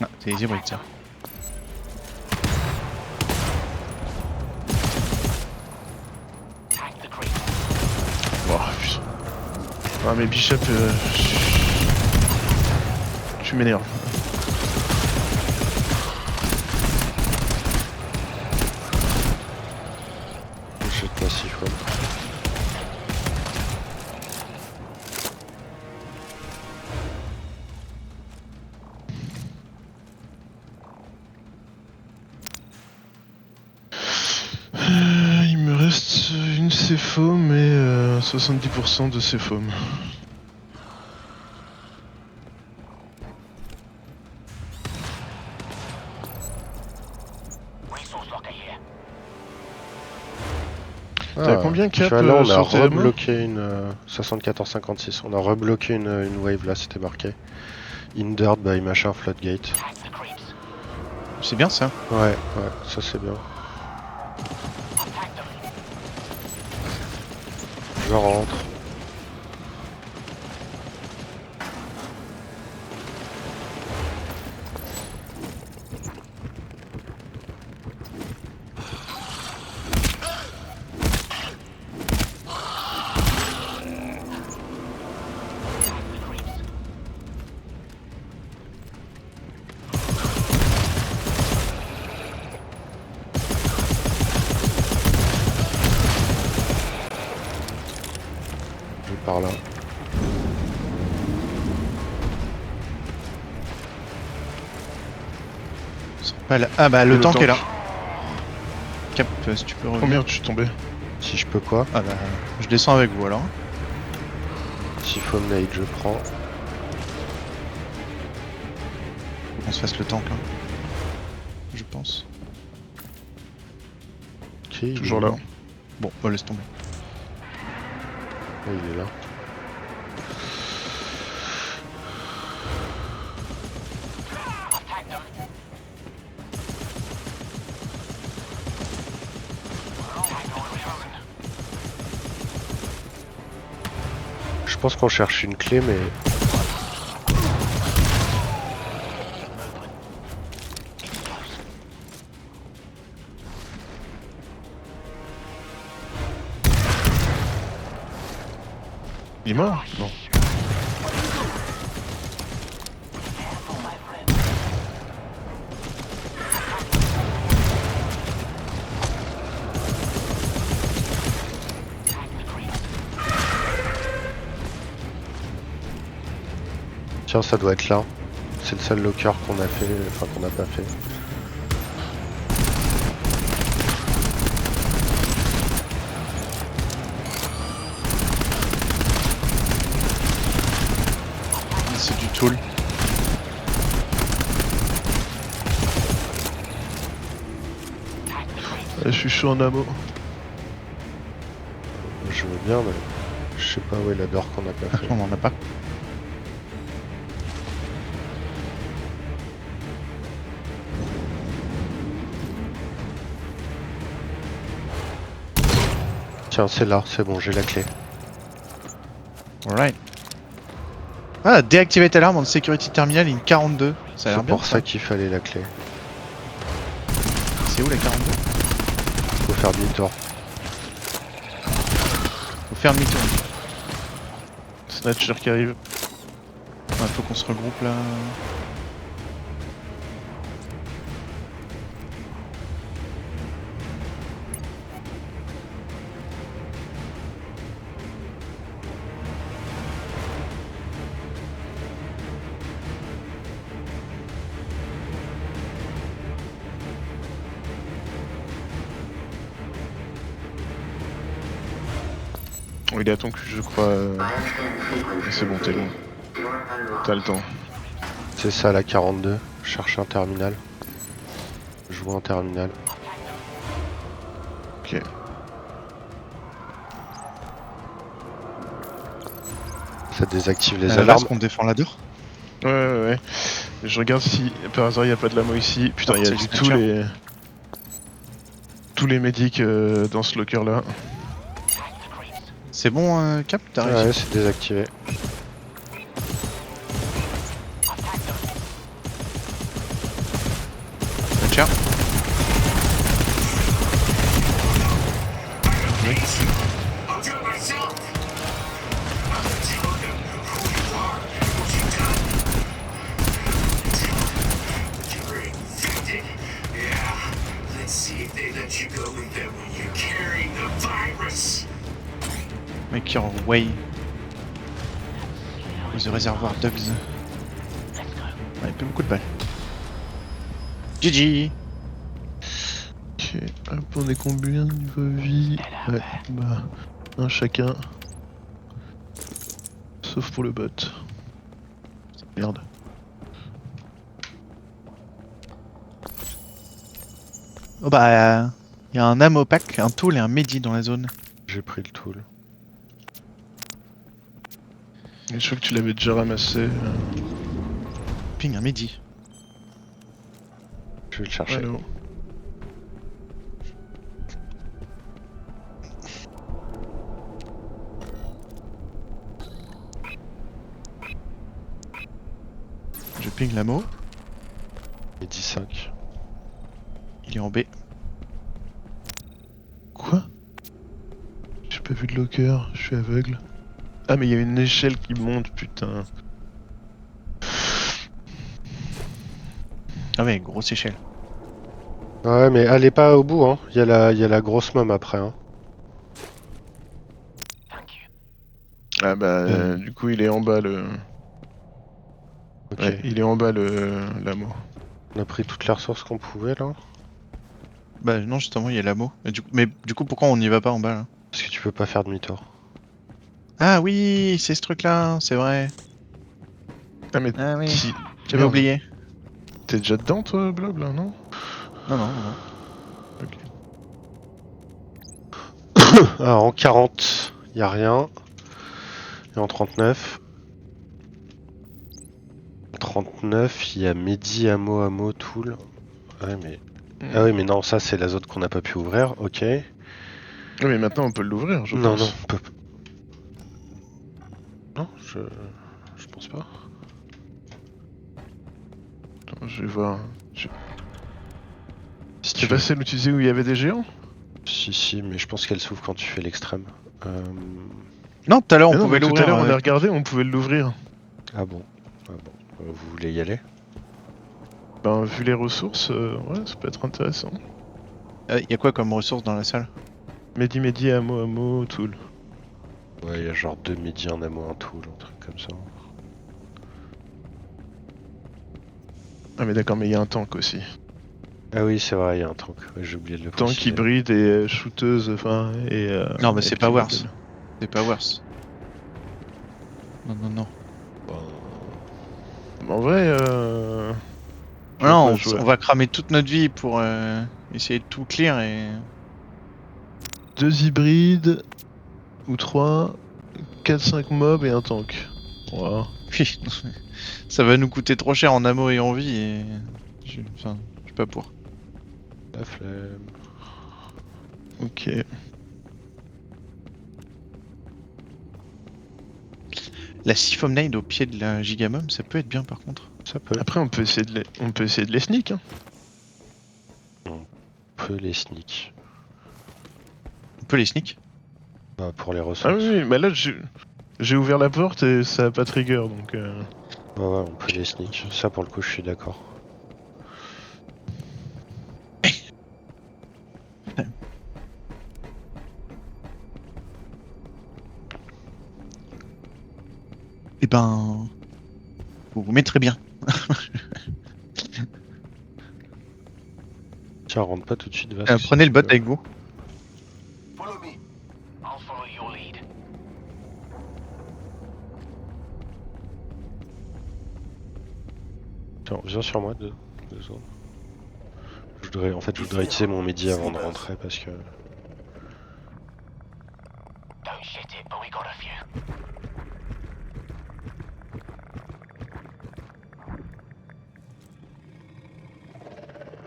Ah, c'est les hybrides ça. Tag the creeps. Oh, putain. Ah mais Bishop, tu m'énerves. Je jette ma siphonne. Il me reste une C-foam et 70% de C-foam. Resource locker here. T'as combien tu cap vois, là on a sur tes ammo rebloqué une 74-56. On a rebloqué une wave là, c'était marqué. Hindered by machin floodgate. Tag the creeps. C'est bien ça. Ouais, ça c'est bien. I've tagged them. Je rentre. Il est par là. Pas là. Ah bah le Le tank tank. est là. Cap, si tu peux revenir. Combien tu suis tombé? Si je peux quoi? Ah bah je descends avec vous alors. Siphon Nade, je prends. Faut qu'on se fasse le tank là. Je pense. Ok, il Toujours est là. où? Bon, bah laisse tomber. Ah, il est là. Je pense qu'on cherche une clé, mais Il est mort? Non. tiens, ça doit être là. C'est le seul locker qu'on a fait, enfin qu'on n'a pas fait. C'est du tool. Je suis chaud en ammo. Je veux bien, mais je sais pas où est la door qu'on n'a pas fait. On en a pas. Tiens, c'est là, c'est bon, j'ai la clé. Alright. Ah, déactivate alarme en security terminal in 42. Ça a l'air C'est bien. pour ça qu'il fallait la clé. C'est où la 42? Faut faire demi-tour. Faut faire demi-tour. Snatcher qui arrive. Ouais, faut qu'on se regroupe là. Oh, il est à ton cul, je crois. C'est bon, t'es bon. T'as le temps. C'est ça la 42. Je cherche un terminal. Je vois un terminal. Ok. Ça désactive les Là, alarmes. est-ce qu'on défend la door? Ouais. Je regarde si par hasard il n'y a pas de l'ammo ici. Putain, Non, il y a c'est du le tout snatcher. tous les médics dans ce locker là. C'est bon, Cap? T'as réussi? Ouais, c'est désactivé. Tiens. I'll do it myself. I'm gonna tell them who you are and what you've done. But you're infected. Yeah. Let's see if they let you go with them when you're carrying the virus. Make your way. The reservoir dogs. Ouais, il fait beaucoup de balles. GG. Ok, hop, on est combien niveau vie? Ouais, bah, un chacun. Sauf pour le bot. Merde. Oh bah, y a un ammo pack, un tool et un medi dans la zone. J'ai pris le tool. Je crois que tu l'avais déjà ramassé. Ping, un medi. Je vais le chercher. Ouais, non. Je ping l'ammo. Et 15. Il est en B. Quoi? J'ai pas vu de locker, je suis aveugle. Ah mais il y a une échelle qui monte, putain. Ah ouais, grosse échelle. Ouais, mais allez pas au bout, hein. Il y a la grosse mom après, hein. Ah bah, du coup, il est en bas le. Ok. Ouais, il est en bas l'amo. On a pris toutes les ressources qu'on pouvait là. Bah non, justement, il y a l'amo. Mais du coup, pourquoi on n'y va pas en bas là? Parce que tu peux pas faire demi-tour. Ah oui, c'est ce truc-là, c'est vrai. Ah, mais Ah oui, si. j'avais Merde. oublié. T'es déjà dedans, toi, Blob, là, non? Non. Ok. Ah, en 40, y a rien. Et en 39. 39, il y a Mehdi, Amo, Tool. Ouais, mais. Ah oui, mais non, ça c'est la zone qu'on n'a pas pu ouvrir. Ok. Ouais, mais maintenant, on peut l'ouvrir, je Non, pense. non, on peut. Non, je pense pas. Attends, je vais voir. Si Tu tu es veux. passé où tu disais où il y avait des géants? Si, mais je pense qu'elle s'ouvre quand tu fais l'extrême. Non, tout à l'heure, on Mais non, pouvait mais tout à l'ouvrir. l'heure, on a regardé, on pouvait l'ouvrir. Ah bon. Ah bon. Vous voulez y aller? Ben, vu les ressources, ouais, ça peut être intéressant. Il y a quoi comme ressources dans la salle? Mehdi, Amo, Tool. Ouais, il y a genre 2 Mehdi, un Amo, un Tool, un truc comme ça. Ah, mais d'accord, mais il y a un tank aussi. Ah oui, c'est vrai, il y a un tank. Ouais, j'ai oublié de le Tank préciser. hybride et shooteuse, enfin, et. Non, mais et c'est petit pas module. worse. C'est pas worse. Non. En vrai, je vois Non, pas jouer. on va cramer toute notre vie pour essayer de tout clear et... 2 hybrides, ou 3, 4-5 mobs et un tank. Voilà. Oui, ça va nous coûter trop cher en ammo et en vie et... Enfin, je suis pas pour. La flemme. Ok. La Siphomnade au pied de la Gigamom, ça peut être bien par contre. Ça peut. Après, on peut essayer de les sneak. Hein. On peut les sneak. On peut les sneak. Bah, pour les Ah ressources. oui, mais là, j'ai ouvert la porte et ça a pas trigger, donc... Ouais, on peut les sneak. Ça, pour le coup, je suis d'accord. Eh ben... Vous vous mettrez bien. Tiens, rentre pas tout de suite, Vasque. Prenez si le bot tu peux. avec vous. Follow me. I'll follow your lead. Tiens, viens sur moi, 2 secondes. En fait, je voudrais utiliser mon Mehdi avant de rentrer parce que... Don't shit it, but we got a few.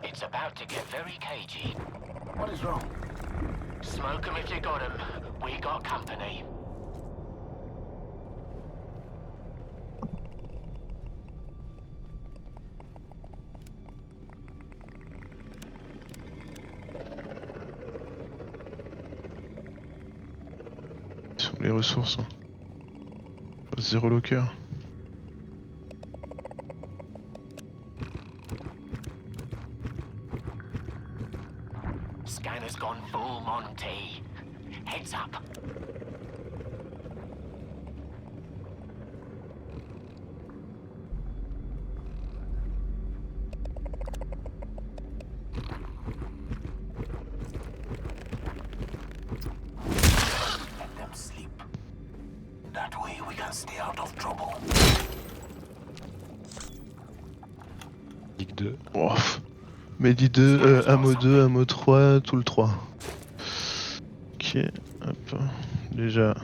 It's about to get very cagey. What is wrong? Smoke 'em if you got 'em. We got company. Sur les ressources. Hein. 0 locker. Scanner's gone full Monty. Heads up. Let them sleep. That way we can stay out of trouble. Ligue 2. Oh. Mehdi 2, Amo 2, Amo 3, tout le 3. Ok, hop. Déjà.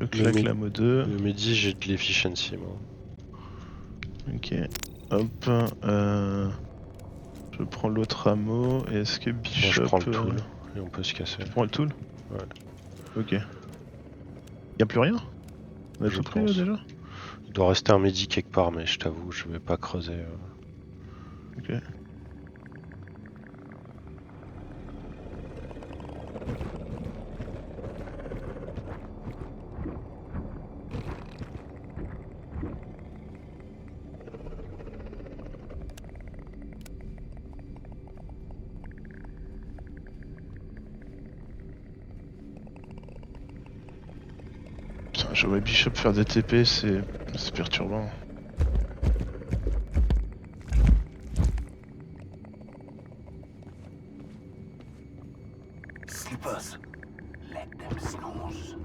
Je claque Mehdi- l'Amo 2. Le Mehdi, j'ai de l'efficiency, moi. Ok. Hop. Je prends l'autre Amo. Et est-ce que Moi, Bishop... je prends le tool. Et on peut se casser. Tu prends le tool? Ouais. Ok. Y'a plus rien? On a Je tout pris là, pense. déjà? Il doit rester un Mehdi quelque part, mais je t'avoue, je vais pas creuser. Ok. Je vois Bishop faire des TP, c'est perturbant. Slippers. Let them snooze.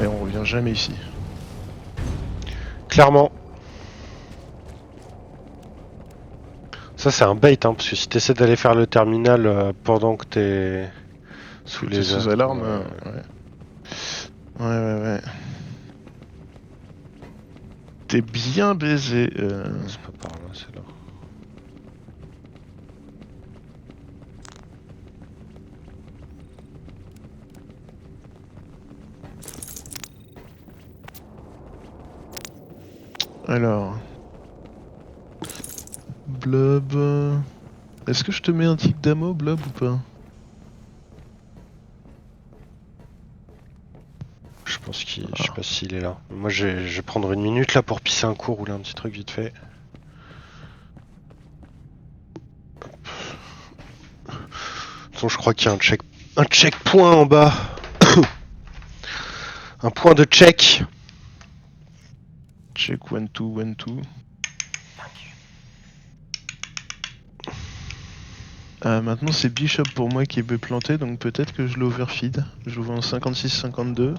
Et on revient jamais ici. Clairement. Ça c'est un bait, hein, parce que si t'essaies d'aller faire le terminal pendant que t'es sous T'es les sous alarme, ouais. Ouais. T'es bien baisé. C'est pas par là, c'est là. Alors. Blob. Est-ce que je te mets un tic d'ammo, Blob, ou pas? Je pense qu'il... Je sais pas s'il est là. Moi je vais prendre une minute là pour pisser un coup, rouler un petit truc vite fait. De toute façon je crois qu'il y a un checkpoint en bas. Un point de check. Check 1, 2, 1, 2. Maintenant c'est Bishop pour moi qui est planté, donc peut-être que je l'overfeed. Je l'ouvre en 56-52.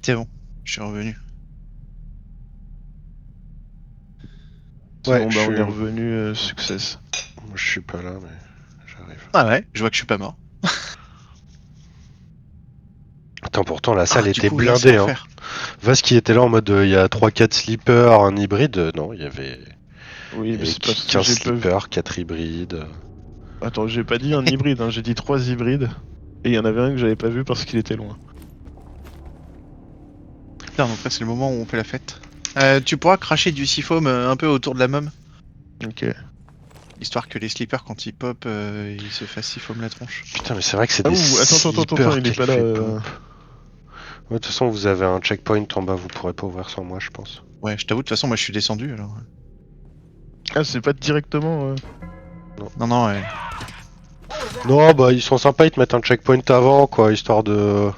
C'est bon, je suis revenu. C'est Ouais, bon, je bah on suis- est revenu, success. Moi je suis pas là mais j'arrive. Ah ouais, je vois que je suis pas mort. Attends, pourtant la salle Du était coup, là, c'est blindée, hein. l'enfer. Vas qui était là en mode il y a 3-4 sleepers, un hybride. Non, il y avait Oui, mais c'est parce que 15 j'ai pas vu. sleepers, 4 hybrides. Attends, j'ai pas dit un hybride, hein, j'ai dit 3 hybrides. Et il y en avait un que j'avais pas vu parce qu'il était loin. Putain, donc là c'est le moment où on fait la fête. Tu pourras cracher du Seafoam un peu autour de la mom, Ok. histoire que les sleepers quand ils pop, ils se fassent Seafoam la tronche. Putain, mais c'est vrai que c'est Ah des ouh, attends, sleepers il est qui pas là. fait pop. Ouais, de toute façon, vous avez un checkpoint en bas, vous pourrez pas ouvrir sans moi, je pense. Ouais, je t'avoue, de toute façon, moi je suis descendu alors. Ah, c'est pas directement. Non, ouais. Non, bah ils sont sympas, ils te mettent un checkpoint avant, quoi, histoire de...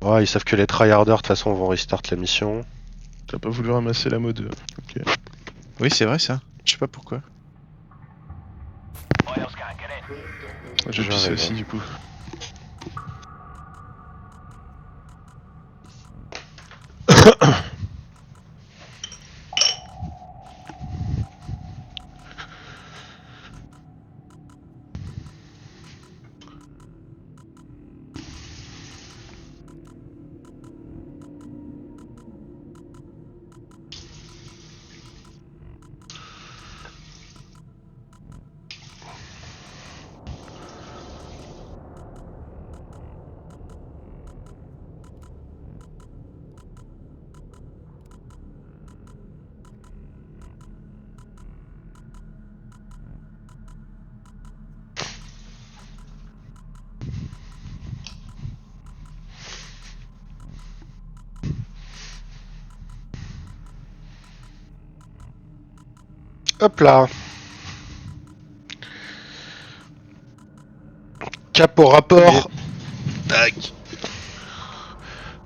Ouais, ils savent que les tryharders, de toute façon, vont restart la mission. T'as pas voulu ramasser la mode. Ok. Oui, c'est vrai ça. Je sais pas pourquoi. What else can't get in? J'ai pissé J'arrive, aussi hein. du coup. Hop là. Cap au rapport. Tac.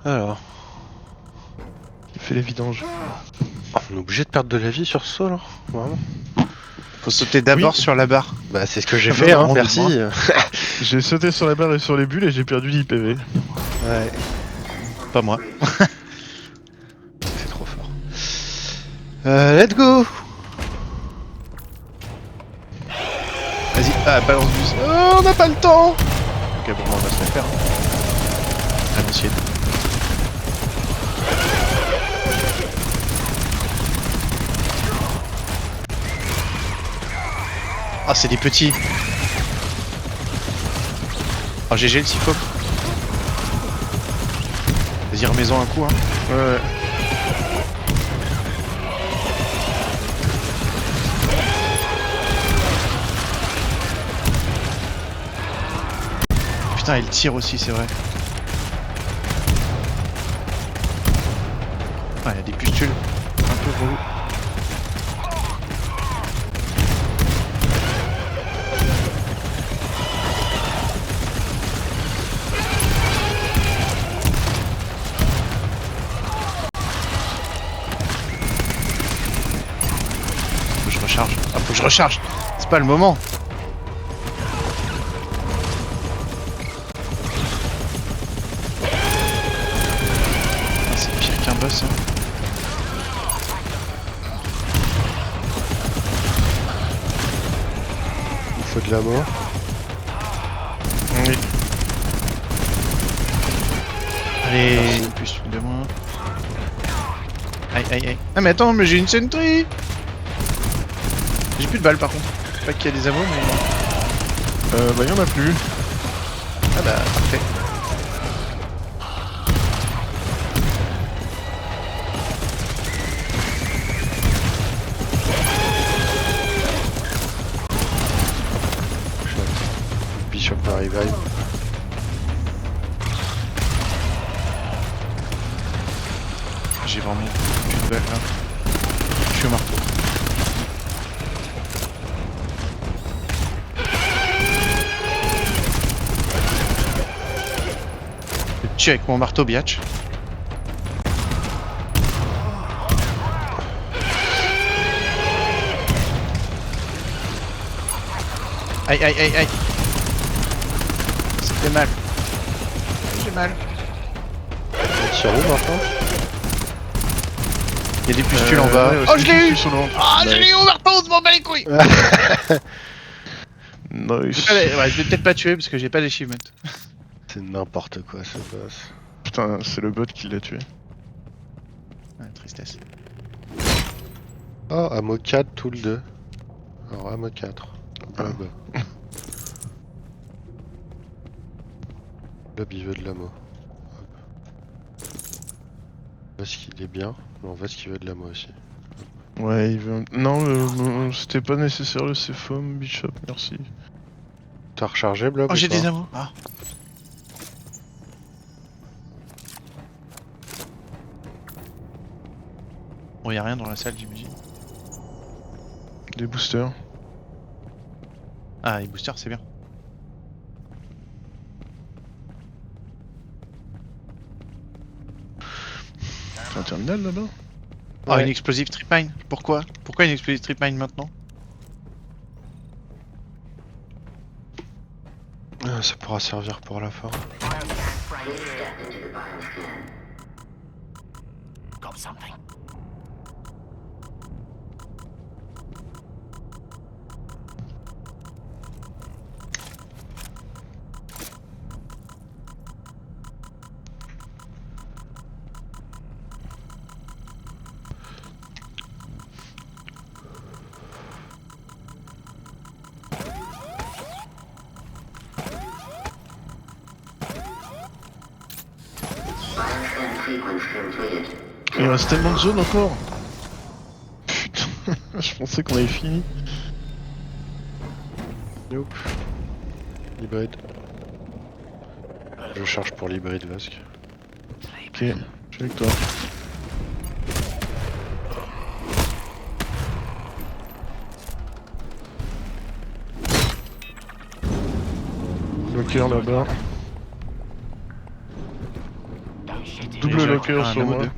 Alors, Fais les vidanges. on est obligé de perdre de la vie sur ce saut, là. Vraiment. Faut sauter d'abord Oui. sur la barre. Bah c'est ce que j'ai Ah fait, bah, hein, non, merci. J'ai sauté sur la barre et sur les bulles et j'ai perdu 10 PV. Ouais, Pas moi. c'est trop fort. Let's go. Vas-y, balance du... Oh, on n'a pas le temps. Ok, bon, on va se la faire. Ah, monsieur. Ah, c'est des petits. Oh, GG le Seafoam. Vas-y, remets-en un coup, hein. Ouais. putain, elle tire aussi, c'est vrai. Ah, il y a des pustules. Un peu relou. Faut que je recharge. Ah, faut que je recharge. C'est pas le moment. Ah, c'est pire qu'un boss. Hein. Il faut de la mort. Oui. Allez, plus de moins. Aïe aïe aïe. Ah mais attends, mais j'ai une sentry. J'ai plus de balles par contre. Je sais pas qu'il y a des ammo mais... Bah y'en a plus. Ah bah parfait. Bishop me revive. J'ai vraiment plus de balles là. Je suis au marteau. Je te tue avec mon marteau biatch. Aïe aïe aïe aïe. Ça fait mal. J'ai mal. On tire où maintenant? Il y a des pustules en bas. ouais, Oh, aussi, je l'ai eu! sur le ventre. Ah, je l'ai eu au marteau, on se m'en bat les couilles! Nice. Ouais, je vais peut-être pas tuer parce que j'ai pas d'achievement. C'est n'importe quoi ce boss. Putain, c'est le bot qui l'a tué. Ouais, tristesse. Oh, ammo 4, tool 2. Alors ammo 4. Blob. Blob il veut de l'ammo. On voit ce qu'il est bien, mais on voit ce qu'il veut de l'ammo aussi. Ouais, il veut... Non, c'était pas nécessaire le C-Foam, Bishop, merci. T'as rechargé Blob? Oh, ou j'ai pas des ammo. Ah. Bon, y'a rien dans la salle, j'imagine. Des boosters. Ah, les boosters, c'est bien. C'est un terminal là-bas? Oh, Ouais. une explosive tripmine. Pourquoi? Pourquoi une explosive tripmine maintenant? Ah, ça pourra servir pour la fin. Please step into the bioscan. Got something. Bioscan sequence completed. Il reste tellement de zones encore. Putain, je pensais qu'on avait fini. Nope. Hybride. Je charge pour l'hybride Vasque. Ok, je suis avec toi. Locker là-bas. Don't shit it. Double Déjà, locker un sur ammo moi. deux.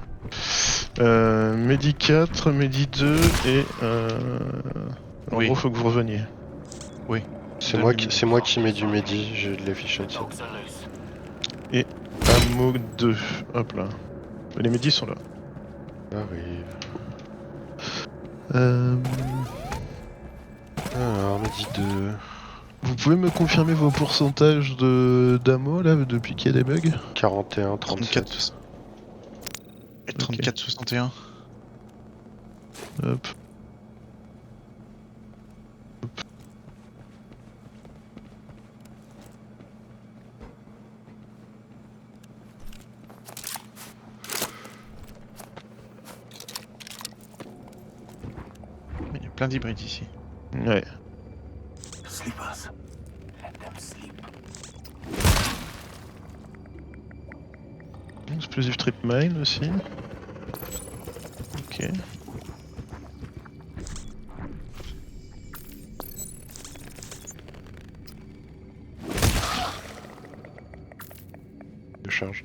Medi 4, Medi 2 et en Oui. gros faut que vous reveniez. C'est moi qui mets du Medi, j'ai de l'efficiency. Dogs are loose. Ammo 2, hop là. Les Medi sont là. Arrive. Euh, Alors, Medi 2. vous pouvez me confirmer vos pourcentages d'ammo là depuis qu'il y a des bugs? 41, 37. 34. Et 34, 61. Hop. Il y a plein d'hybrides ici. Ouais. Sleepers. Let them sleep. Explosive trip mine aussi. Ok. Je charge.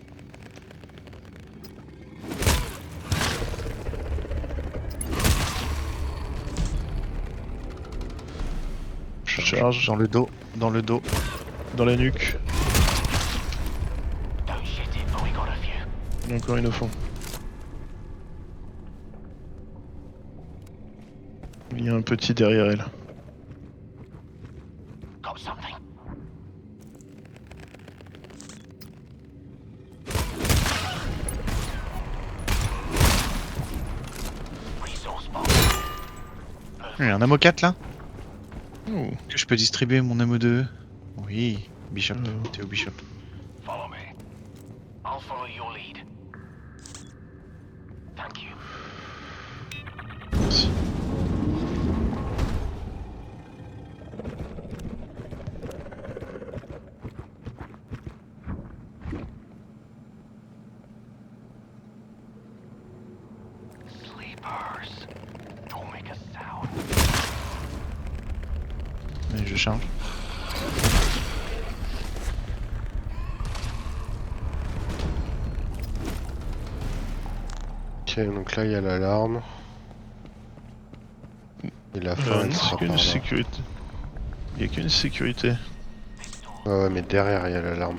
Je charge Dans le dos. Dans le dos. dans la nuque. Don't shit it, but we got a few. Il y en a encore une au fond. Il y a un petit derrière elle. Got something. Resource box. Il y a un ammo 4 là. Oh. Que je peux distribuer mon ammo 2. Oui. Bishop. Oh. T'es au Bishop. Follow me. I'll follow your lead. Thank you. Merci. Sleepers. Don't make a sound. Et je charge. Ok, donc là il y a l'alarme. Et la fin elle sera qu'une par là. sécurité. Il y a qu'une sécurité. Ouais, mais derrière il y a l'alarme.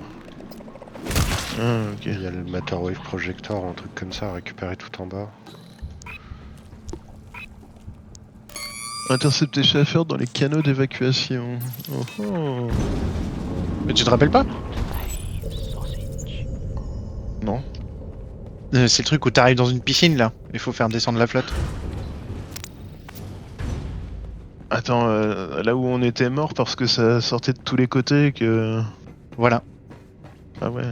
Ah, ok. Il y a le Matter Wave Projector, un truc comme ça à récupérer tout en bas. Intercepter Schaffer dans les canaux d'évacuation. Oh oh. Mais tu te rappelles pas? Non. C'est le truc où t'arrives dans une piscine là. Il faut faire descendre la flotte. Attends, là où on était mort parce que ça sortait de tous les côtés et que... Voilà. Ah ouais.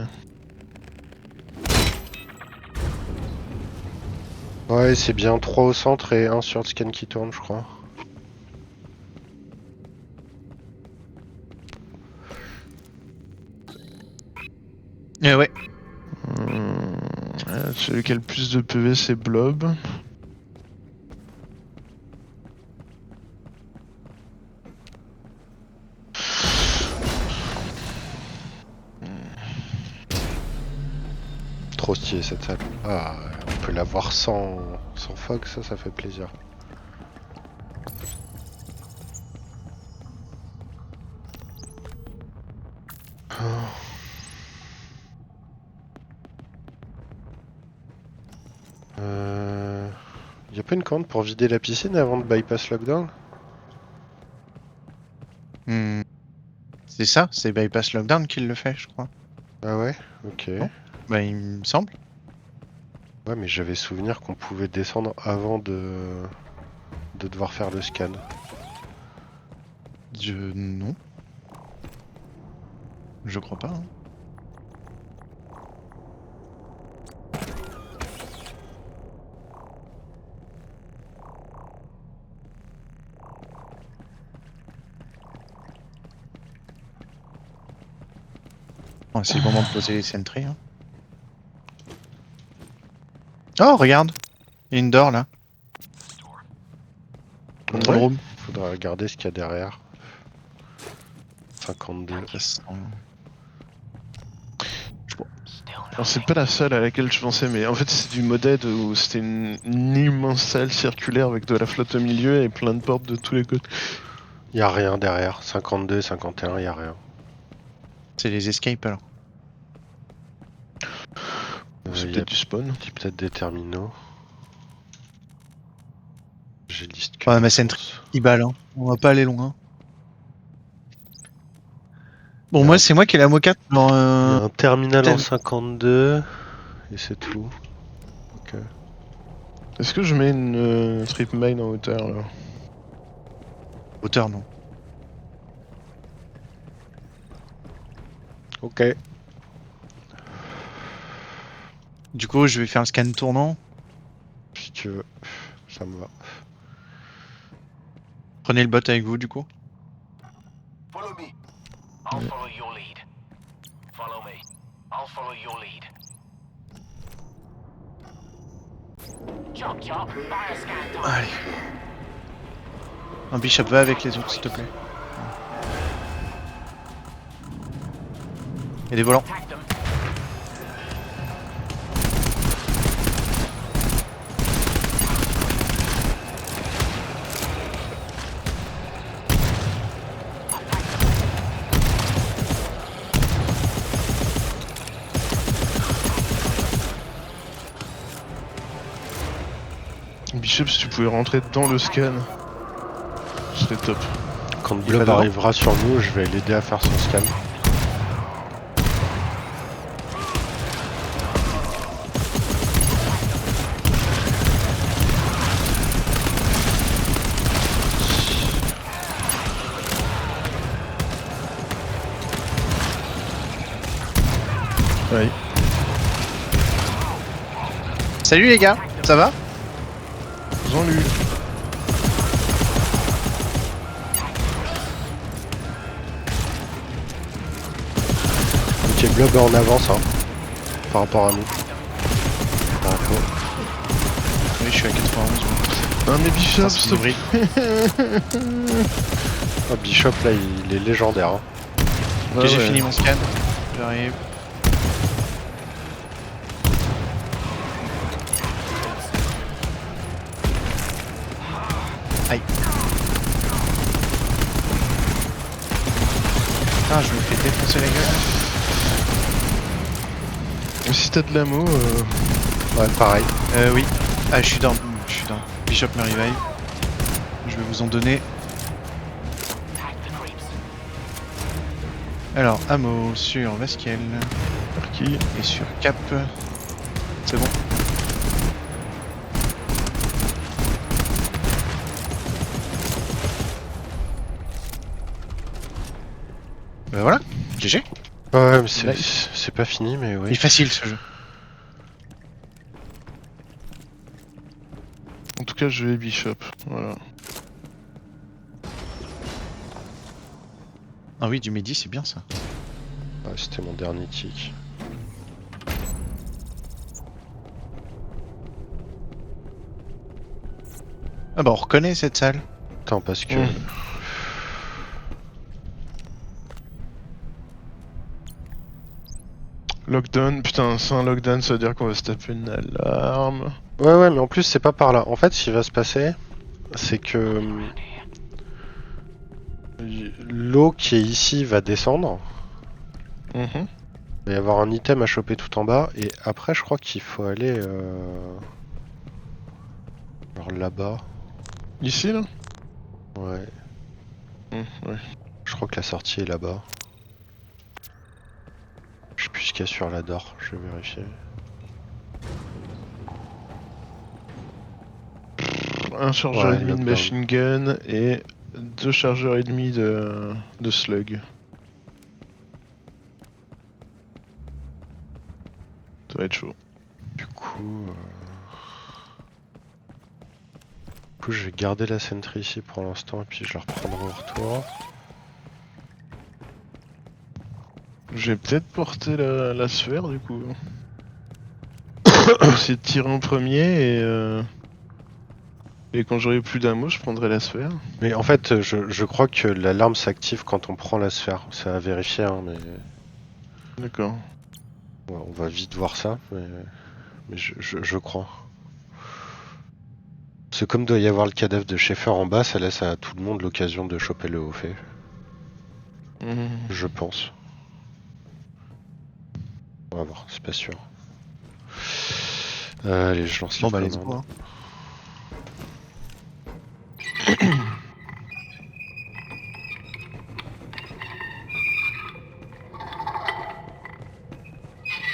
Ouais, c'est bien 3 au centre et 1 sur le scan qui tourne, je crois. Ouais. Celui qui a le plus de PV c'est Blob. Trop stylé cette salle. Ah, on peut la voir sans fog, ça fait plaisir. Y a pas une commande pour vider la piscine avant de bypass lockdown? Hmm. C'est ça, c'est Bypass Lockdown qui le fait, je crois. Ah ouais? Ok. Non. Bah, il me semble. Ouais, mais j'avais souvenir qu'on pouvait descendre avant de devoir faire le scan. Non. Je crois pas. Hein. Oh, c'est le moment de poser les sentries. Hein. Oh, regarde! Il y a une door là. Control Ouais. room. Faudra regarder ce qu'il y a derrière. 52. Ça sent- Still Alors c'est pas la salle à laquelle je pensais, mais en fait c'est du modèle où c'était une immense salle circulaire avec de la flotte au milieu et plein de portes de tous les côtés. Y a rien derrière. 52, 51, y a rien. C'est les escapes alors. C'est Y a peut-être du spawn. peut-être des terminaux. J'ai liste que. Ouais, ma sentry, il balle, hein. On va pas aller loin. Bon, Ouais. moi, c'est moi qui ai la moquette dans. Y a un terminal en tel- 52 et c'est tout. Ok. Est-ce que je mets une trip mine en hauteur là? Hauteur, non. Ok. Du coup, je vais faire le scan tournant. Si tu veux, ça me va. Prenez le bot avec vous, du coup. Follow me. I'll follow your lead. Follow me. I'll follow your lead. Chop chop, buy a scan time. Allez. Un Bishop va avec les autres, s'il te plaît. Il y a des volants. Attack them. Bishop, si tu pouvais rentrer dans le scan, ce serait top. Quand Il est Blob pas dedans. arrivera sur nous, je vais l'aider à faire son scan. Ouais. Salut les gars, ça va? Ils ont lu. Ok, Blob est en avance hein, par rapport à nous. Par rapport. Oui, je suis à 91. Non mais Bishop, Putain, c'est stop. hybride. Ah, Bishop là, il est légendaire. Hein. Ok, j'ai fini mon scan. J'arrive. Aïe. Putain, je me fais défoncer la gueule. Si t'as de l'ammo, Ouais, pareil. Oui. Ah, je suis down. Je suis down. Bishop me revive. Je vais vous en donner. Attack the creeps. Alors, ammo sur Vasquel par qui? et sur Cap. C'est bon. Ben voilà, GG. Ouais, mais c'est Nice. c'est pas fini, mais Il est oui. facile ce jeu. En tout cas, je vais Bishop. Voilà. Ah oui, du midi, c'est bien ça. Ouais, c'était mon dernier tic. Ah bah on reconnaît cette salle. Attends, parce que. Lockdown, putain, c'est un lockdown, ça veut dire qu'on va se taper une alarme. Ouais, mais en plus, c'est pas par là. En fait, ce qui va se passer, c'est que. L'eau qui est ici va descendre. Mhm. Il va y avoir un item à choper tout en bas. Et après, je crois qu'il faut aller. Genre là-bas. Ici, là? Ouais. Ouais. Je crois que la sortie est là-bas. Je sais plus ce qu'il y a sur la door, je vais vérifier. Un chargeur Ouais, et demi de lockdown. machine gun et 2 chargeurs et demi de slug. Ça va être chaud. Du coup, je vais garder la sentry ici pour l'instant et puis je la reprendrai au retour. Je vais peut-être porter la sphère du coup. Essayer de tirer en premier et quand j'aurai plus d'ammo, je prendrai la sphère. Mais en fait, je crois que l'alarme s'active quand on prend la sphère. C'est à vérifier, hein, mais D'accord. ouais, on va vite voir ça. Mais je crois. C'est comme doit y avoir le cadavre de Schaeffer en bas, ça laisse à tout le monde l'occasion de choper le haut fait. Mhm. Je pense. On va voir, c'est pas sûr. Allez, je lance Bon les bah let's commandes. go. Hein.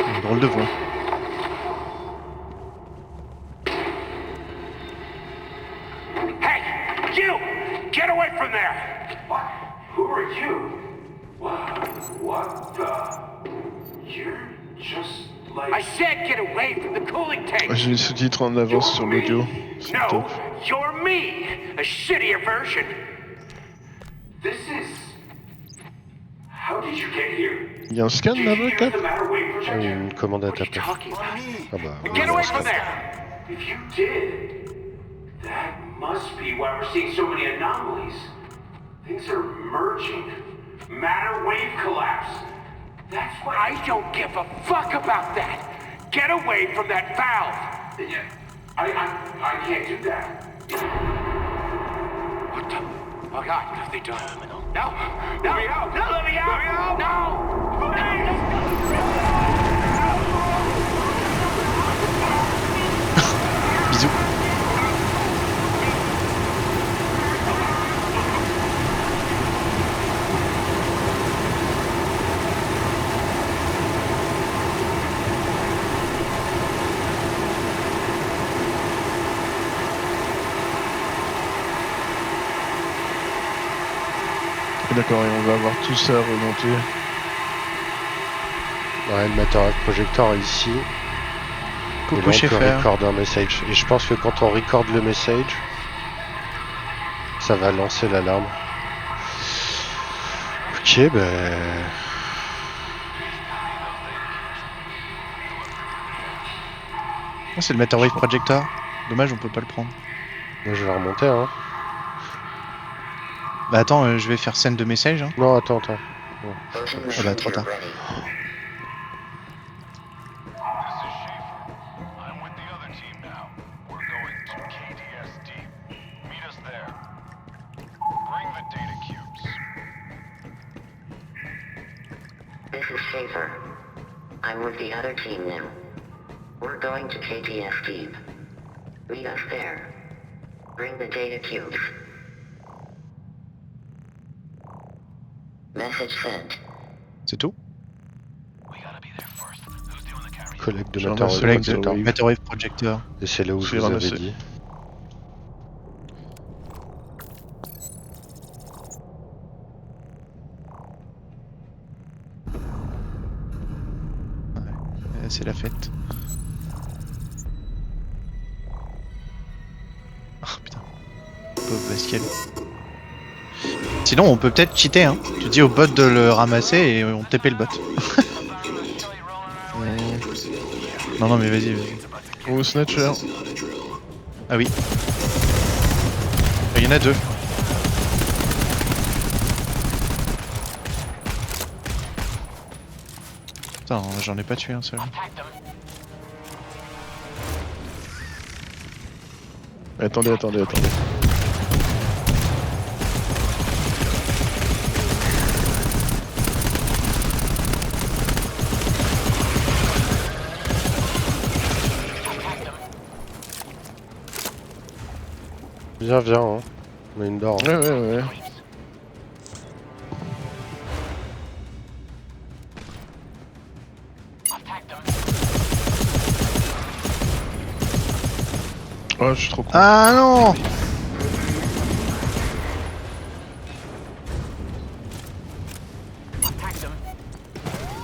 Une drôle de voix. Hey, you! Get away from there! What? Who are you? What the? You're just like... I said get away from the cooling tank! J'ai les sous-titres en avance sur l'audio. C'est No, top. you're me! A shittier version! This is... How did you get here? Il y a un scan Do you là-bas, hear Cap? the matter wave projector? Une commande à What are you taper. talking about? Ah bah, Get ouais, away c'est from pas- there! If you did, that must be why we're seeing so many anomalies. Things are merging. Matter wave collapse. That's why I don't give a fuck about that. Get away from that valve. Yeah, I can't do that. What the? Oh God, what have they done? No! No! Let me out! No! Let me out! No! Bisous. D'accord, et on va avoir tout ça remonté. Ouais, le matériel projecteur est ici. Coucou Et là, on chez peut Fer. record un message. Et je pense que quand on record le message, ça va lancer l'alarme. Ok, ben... Ah, c'est le Matter-Wave Projector. Dommage, on peut pas le prendre. Moi, je vais remonter, hein. Bah attends, je vais faire scène de message. Hein. Non, attends. Photon Ah bah, trop messenger tard. ready. I'm with the other team now. We're going to KDS Deep. Meet us there. Bring the data cubes. This is Schaefer. I'm with the other team now. We're going to KTS Deep. Meet us there. Bring the data cubes. Message sent. C'est tout. We gotta be there first. Who's doing the carrying? Collecte de J'ai matériel ramassé Collègue de projecteur. Matter-Wave Projector. Et c'est là où Je je vais vous avais ramasser. dit. C'est la fête. Ah putain. Pauvre Basquiel. Sinon on peut peut-être cheater hein. Tu dis au bot de le ramasser et on TP le bot. Non mais vas-y. Oh, Snatcher. Ah oui. Il y en a deux. Putain, j'en ai pas tué un seul. Attendez. Viens, hein. On a une d'or. Hein. Ouais. Oh, je suis trop con. Ah non.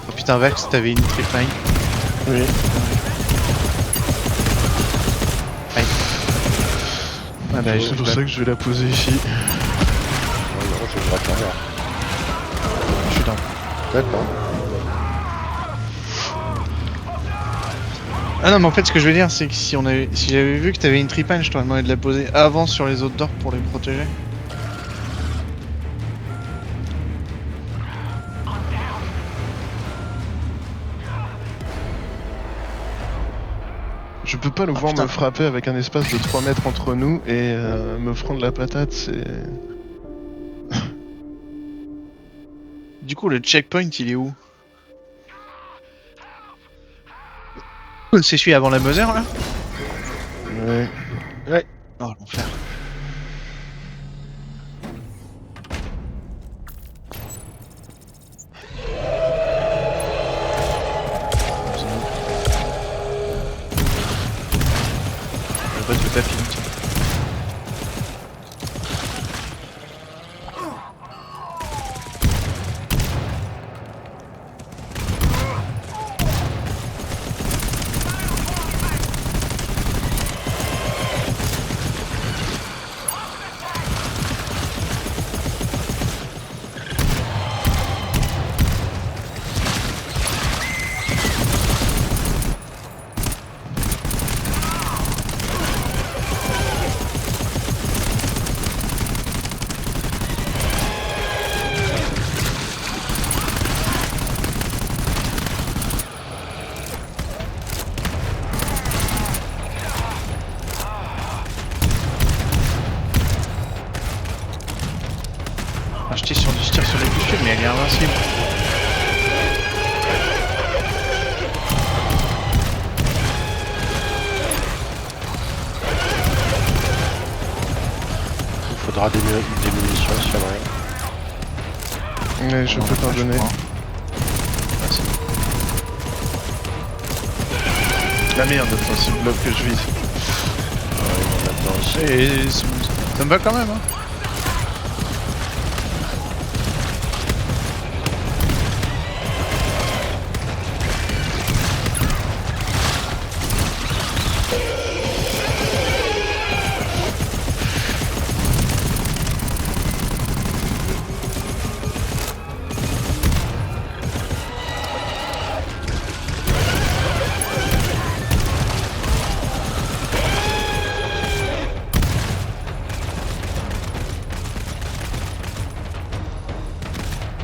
Oh putain Vax, t'avais une tripline. Oui. Ah bah C'est pour ça que je vais la poser ici. Oh non, je vais le rattraper. je suis dans. D'accord. Ah non mais en fait ce que je veux dire c'est que si j'avais vu que t'avais une tripline, je t'aurais demandé de la poser avant sur les autres d'or pour les protéger. Je peux pas le voir putain. me frapper avec un espace de 3 mètres entre nous et me prendre la patate, c'est... Du coup le checkpoint il est où? C'est celui avant la Mother là? Ouais. Oh l'enfer. Le bot de papillon tiens. du sud, mais elle est invincible. Il faudra des munitions si jamais. Ouais, je peux t'en donner. Merci. La merde, attends, c'est le bloc que je vise. Et ça me va quand même, hein.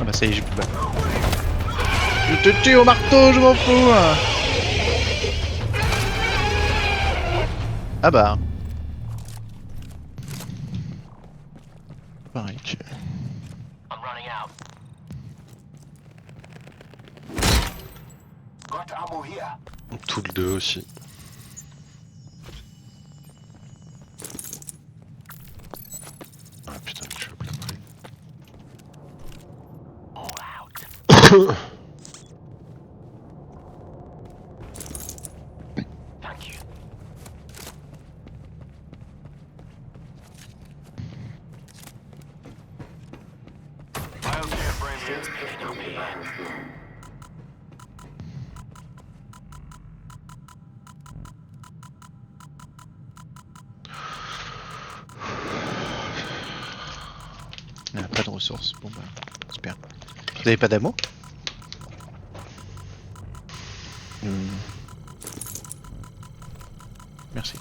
Ah bah ça y est, j'ai plus de balles. Je te tue au marteau, je m'en fous, hein. Ah bah. Pareil. I'm running out. Got ammo here. Tout le 2 aussi. Ah putain, je suis plein près. Thank you. Miles can't bring Since in. pistol device then. Il n'y a pas de ressources. Bon bah, super. Vous avez pas d'ammo? Merci.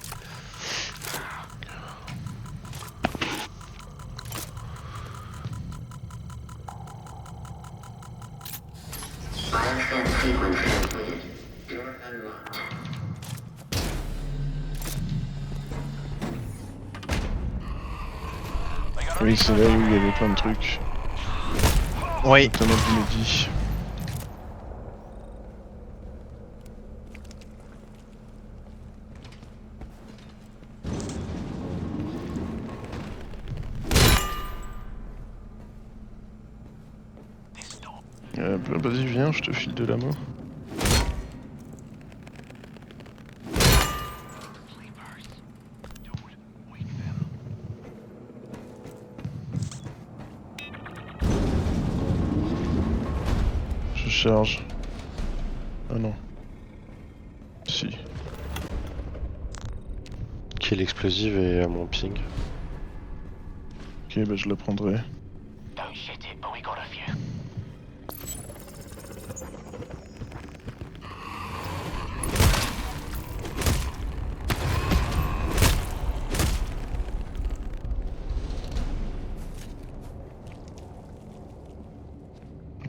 Bioscan sequence completed. Door unlocked. Oui, c'est là où il y avait plein de trucs. Oui. Notamment du Mehdi. Vas-y, viens, je te file de l'ammo. Je charge. Ah non. Si. Kill explosive et à mon ping. Ok, bah je la prendrai. Don't shit it, but we got a few.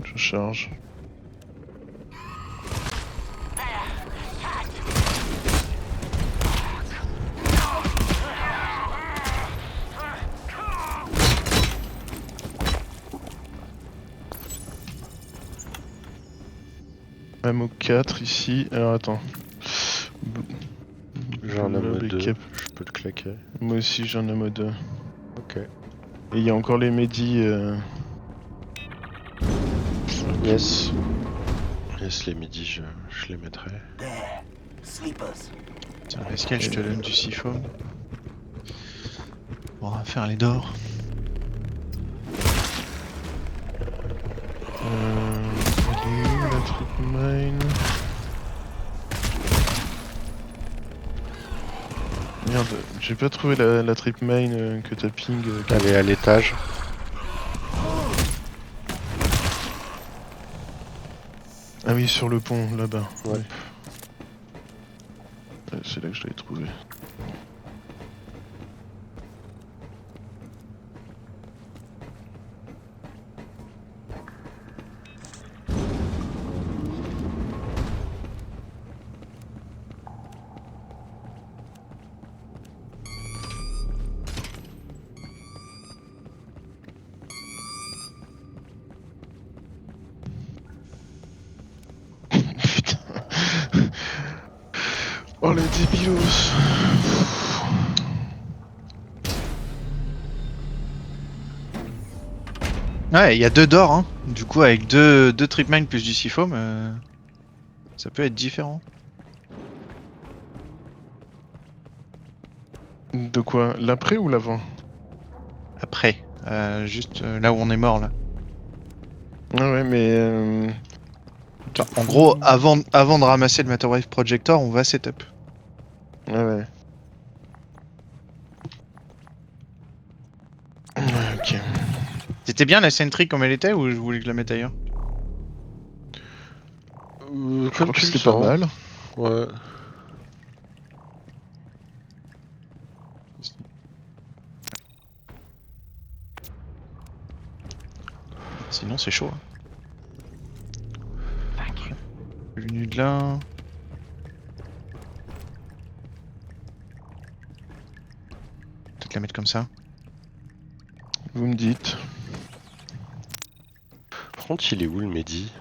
Je charge. Ammo 4 ici. Alors attends. J'ai un ammo Blob et 2, cap. je peux le claquer. Moi aussi j'ai un ammo 2. Ok. Et il y a encore les Mehdi. Yes. Yes, les midis, je les mettrai. There. Sleepers. Tiens, Pascal, je te donne du siphon. On va faire les d'or. Elle est où la trip mine? Merde, j'ai pas trouvé la trip mine que t'as ping. Elle est à l'étage. Ah oui, sur le pont, là-bas. Ouais. Ouais, c'est là que je l'avais trouvé. Oh les débilos. Ouais, il y a 2 d'or, hein. Du coup, avec 2 trip mine plus du seafoam, ça peut être différent. De quoi? L'après ou l'avant? Après, juste là où on est mort là. Ah ouais, mais... En gros, avant de ramasser le Materwave Projector, on va setup. Ah ouais. Ouais, ok. C'était bien la sentry comme elle était ou je voulais que je la mette ailleurs? Je Comme crois que tu le c'était pas sens. mal. Ouais. Sinon, c'est chaud. Hein. Thank you. Venu de là. Peut-être la mettre comme ça. Vous me dites. Par contre, il est où le Mehdi?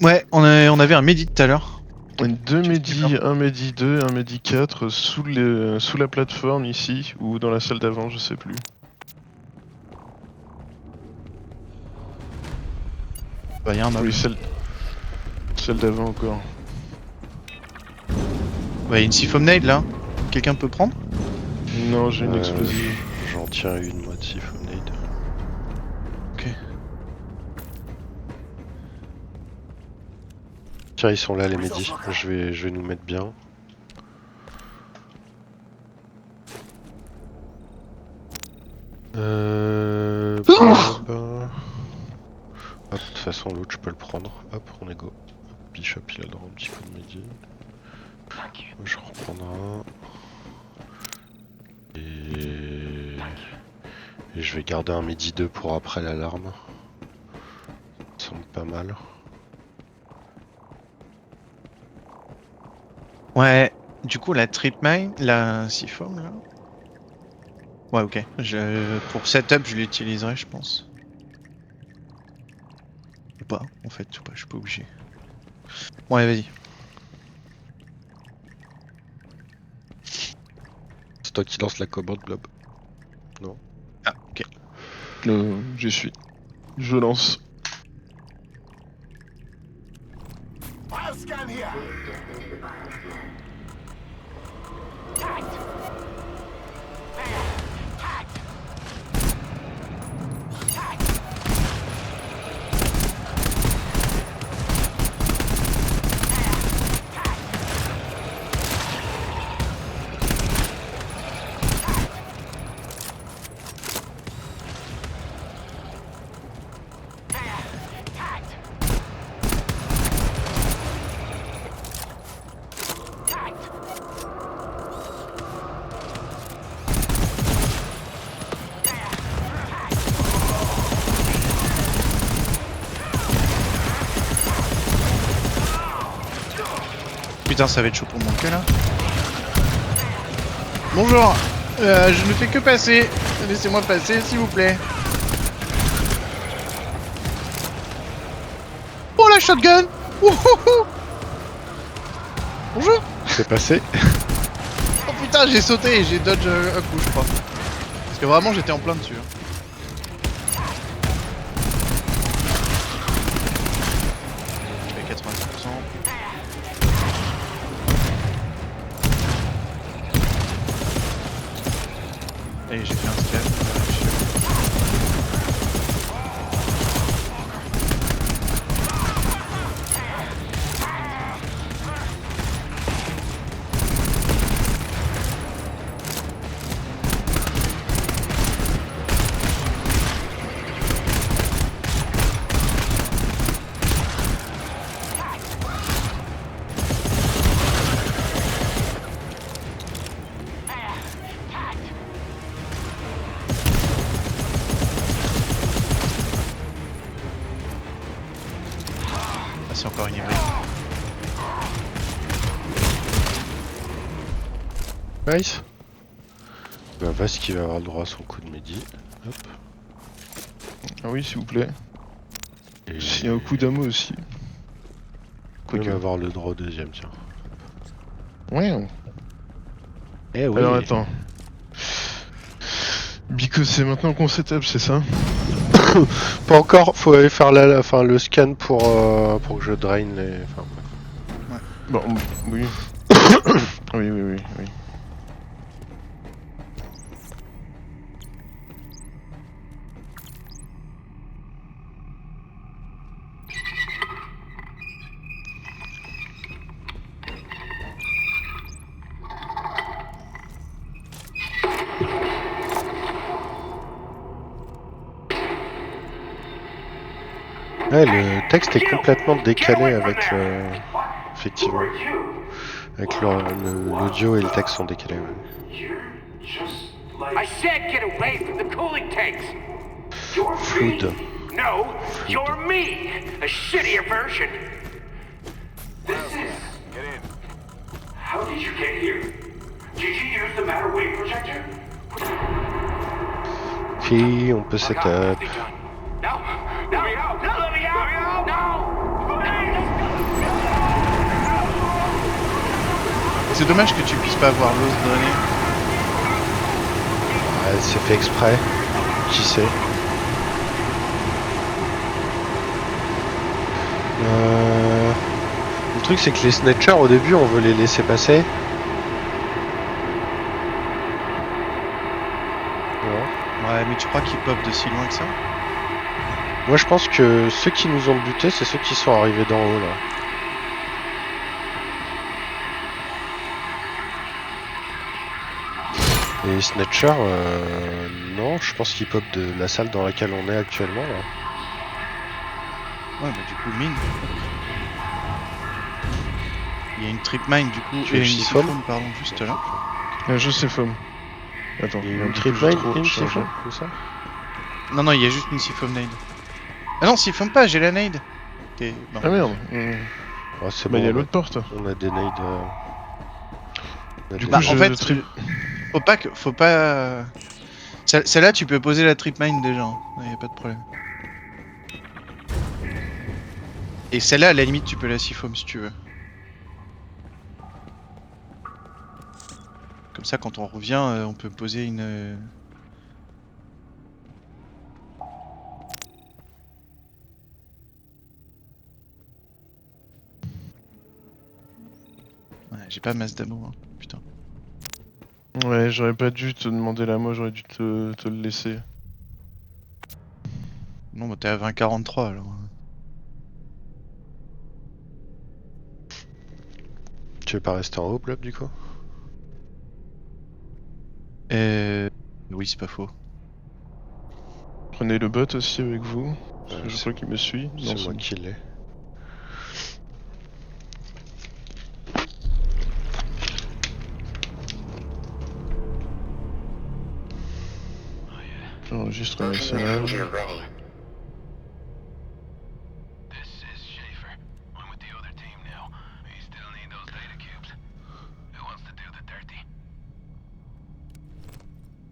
Ouais, on avait un Mehdi tout à l'heure. 2 Qu'est-ce Mehdi, qu'il fait un Mehdi 2, un Mehdi 4 sous la plateforme ici, ou dans la salle d'avant, je sais plus. Bah, y a un mob. Oui, celle d'avant encore. Ouais, y a une seafoam nade là. Quelqu'un peut prendre? Non, j'ai une explosive. J'en tiens une, moi, de Siphonade. Ok. Tiens, ils sont là, les Mehdi. Je vais nous mettre bien. Hop, de toute façon, l'autre, je peux le prendre. Hop, on est go. Bishop, il a le droit un petit peu de Mehdi. Thank you. Je reprendrai un. Et je vais garder un Mehdi 2 pour après l'alarme. Ça semble pas mal. Ouais, du coup, la trip mine, la seafoam là. Ouais, ok. Pour setup, je l'utiliserai, je pense. Ou pas, en fait, ou pas, je suis pas obligé. Ouais, vas-y. C'est toi qui lance la commande, Blob. Ah, ok. J'y suis. Je lance. Bioscan here. Tagged. There. Tagged. Tagged. Tagged. Tagged. Putain, ça va être chaud pour mon cul là. Bonjour, je ne fais que passer. Laissez-moi passer, s'il vous plaît. Oh la shotgun! Wouhouhou. Bonjour! C'est passé. Oh putain, j'ai sauté et j'ai dodge un coup, je crois. Parce que vraiment, j'étais en plein dessus. Hein. Je fais 90%. Et j'ai fait un scan. Ah, c'est encore une hybride. Nice. Bah, Vas qui va avoir le droit à son coup de Mehdi. Hop. Ah oui, s'il vous plaît. Et S'il y a un coup d'ammo aussi. il va avoir le droit au deuxième, tiens. Ouais. Eh oui. Alors attends. Bico, c'est maintenant qu'on setup, c'est ça? Pas encore, faut aller faire enfin, le scan pour que je drain les... Enfin, bref. Bon, oui. oui. Ouais, le texte est complètement décalé avec le... Effectivement. Avec l'audio et le texte sont décalés. Ouais. You're just like... I said get away from the cooling tanks! You're Fluid. me. No, you're me! A shittier version! This is... Get in. How did you get here? Did you use the matter wave projector? Puis on peut setup. No! No! No! Let me out! No! C'est dommage que tu puisses pas avoir l'os drainé. Ouais, c'est fait exprès. Qui sait? Le truc c'est que les snatchers au début on veut les laisser passer. Voilà. Ouais, mais tu crois qu'ils pop de si loin que ça? Moi je pense que ceux qui nous ont butés c'est ceux qui sont arrivés d'en haut là. Et les snatchers, non, je pense qu'ils pop de la salle dans laquelle on est actuellement là. Ouais, bah du coup, mine. Il y a une trip mine du coup, Tu veux et une siphon siphon, pardon, juste là. Je sais femme. Attends, Il y a un une peu trip plus mine trop et une chargé. siphon, comme ça. Non, il y a juste une siphon nade. Ah non, siphon pas, j'ai la nade. Bon. Ah merde. Oh, c'est Bah, il y a bon, l'autre porte. on a des nades. On a Du des- coup, en je fait, trip. Faut pas... Celle-là, tu peux poser la trip mine déjà, hein. Y a pas de problème. Et celle-là, à la limite, tu peux la siphon si tu veux. Comme ça, quand on revient, on peut poser une... Ouais, j'ai pas masse d'ammo, hein. Putain. Ouais, j'aurais pas dû te demander là, moi j'aurais dû te le laisser. Non, bah t'es à 20,43 alors. Tu veux pas rester en haut, Blob, du coup? Oui, c'est pas faux. Prenez le bot aussi avec vous. Parce que je c'est- crois qu'il me suit. Non, C'est moi qui l'ai. J'enregistre un Motion message. messenger ready. This is Schaefer. I'm with the other team now. We still need those data cubes. Who wants to do the dirty?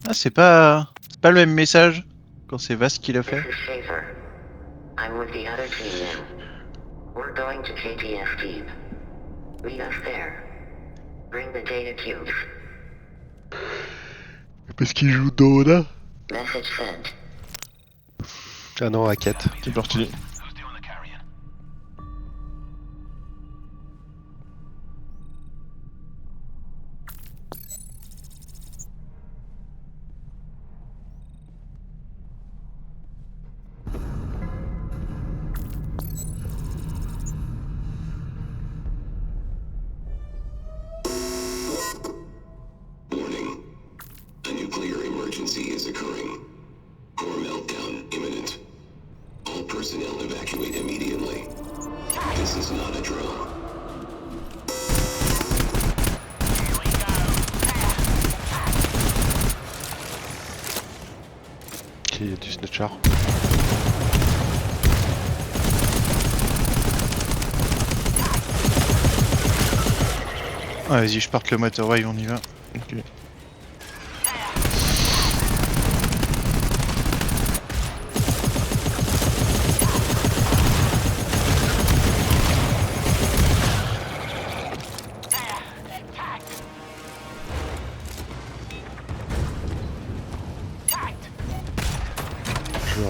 Ah, c'est pas le même message quand c'est Vast qui l'a This fait. is Schaefer. I'm with the other team now. We're going to KTF Deep. Meet us there. Bring the data cubes. Parce qu'il joue Dona. Message sent. Ah non, Hackett. C'est parti. Who's doing the carrying? Warning. A nuclear emergency is occurring. Core meltdown imminent. All personnel evacuate immediately. This is not a drill. Qui est du snatcher. Ah, vas-y, je parte le motorway, on y va. Ok.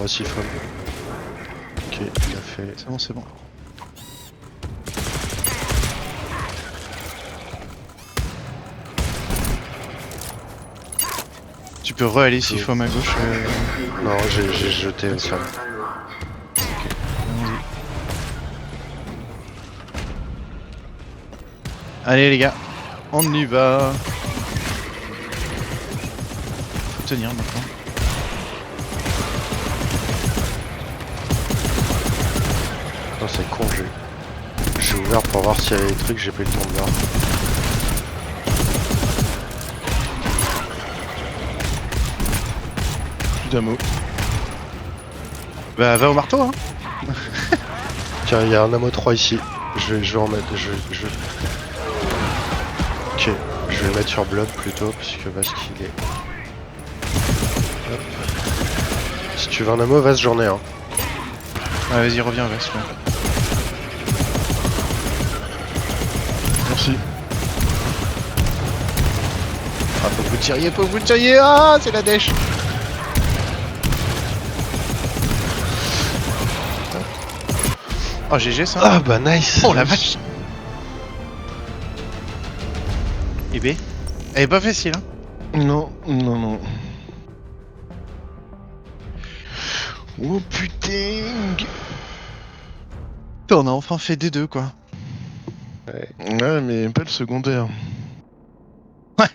siphon. Ok, il a fait. C'est bon, c'est bon. Tu peux re-aller siphon à gauche. Non, j'ai jeté au sol. Allons-y. Allez les gars, on y va. Faut tenir maintenant. Non, c'est con, j'ai ouvert pour voir s'il y avait des trucs, j'ai pas eu le temps de voir. Plus d'ammo. Bah va au marteau hein. Tiens, il y a un ammo 3 ici. Je vais en mettre. Ok, je vais le mettre sur blob plutôt, puisque Vas qu'il est. Hop. Si tu veux un ammo, Vas, j'en ai un. Ah, vas-y reviens Vas. Ouais. Merci. Ah faut que vous tiriez, ah c'est la dèche. Oh GG ça. Ah bah nice. Oh la vache. Et B. Elle est pas facile hein. Non, non, non. Oh putain. Putain, on a enfin fait des deux quoi. Ouais. Ouais, mais pas le secondaire. Ouais,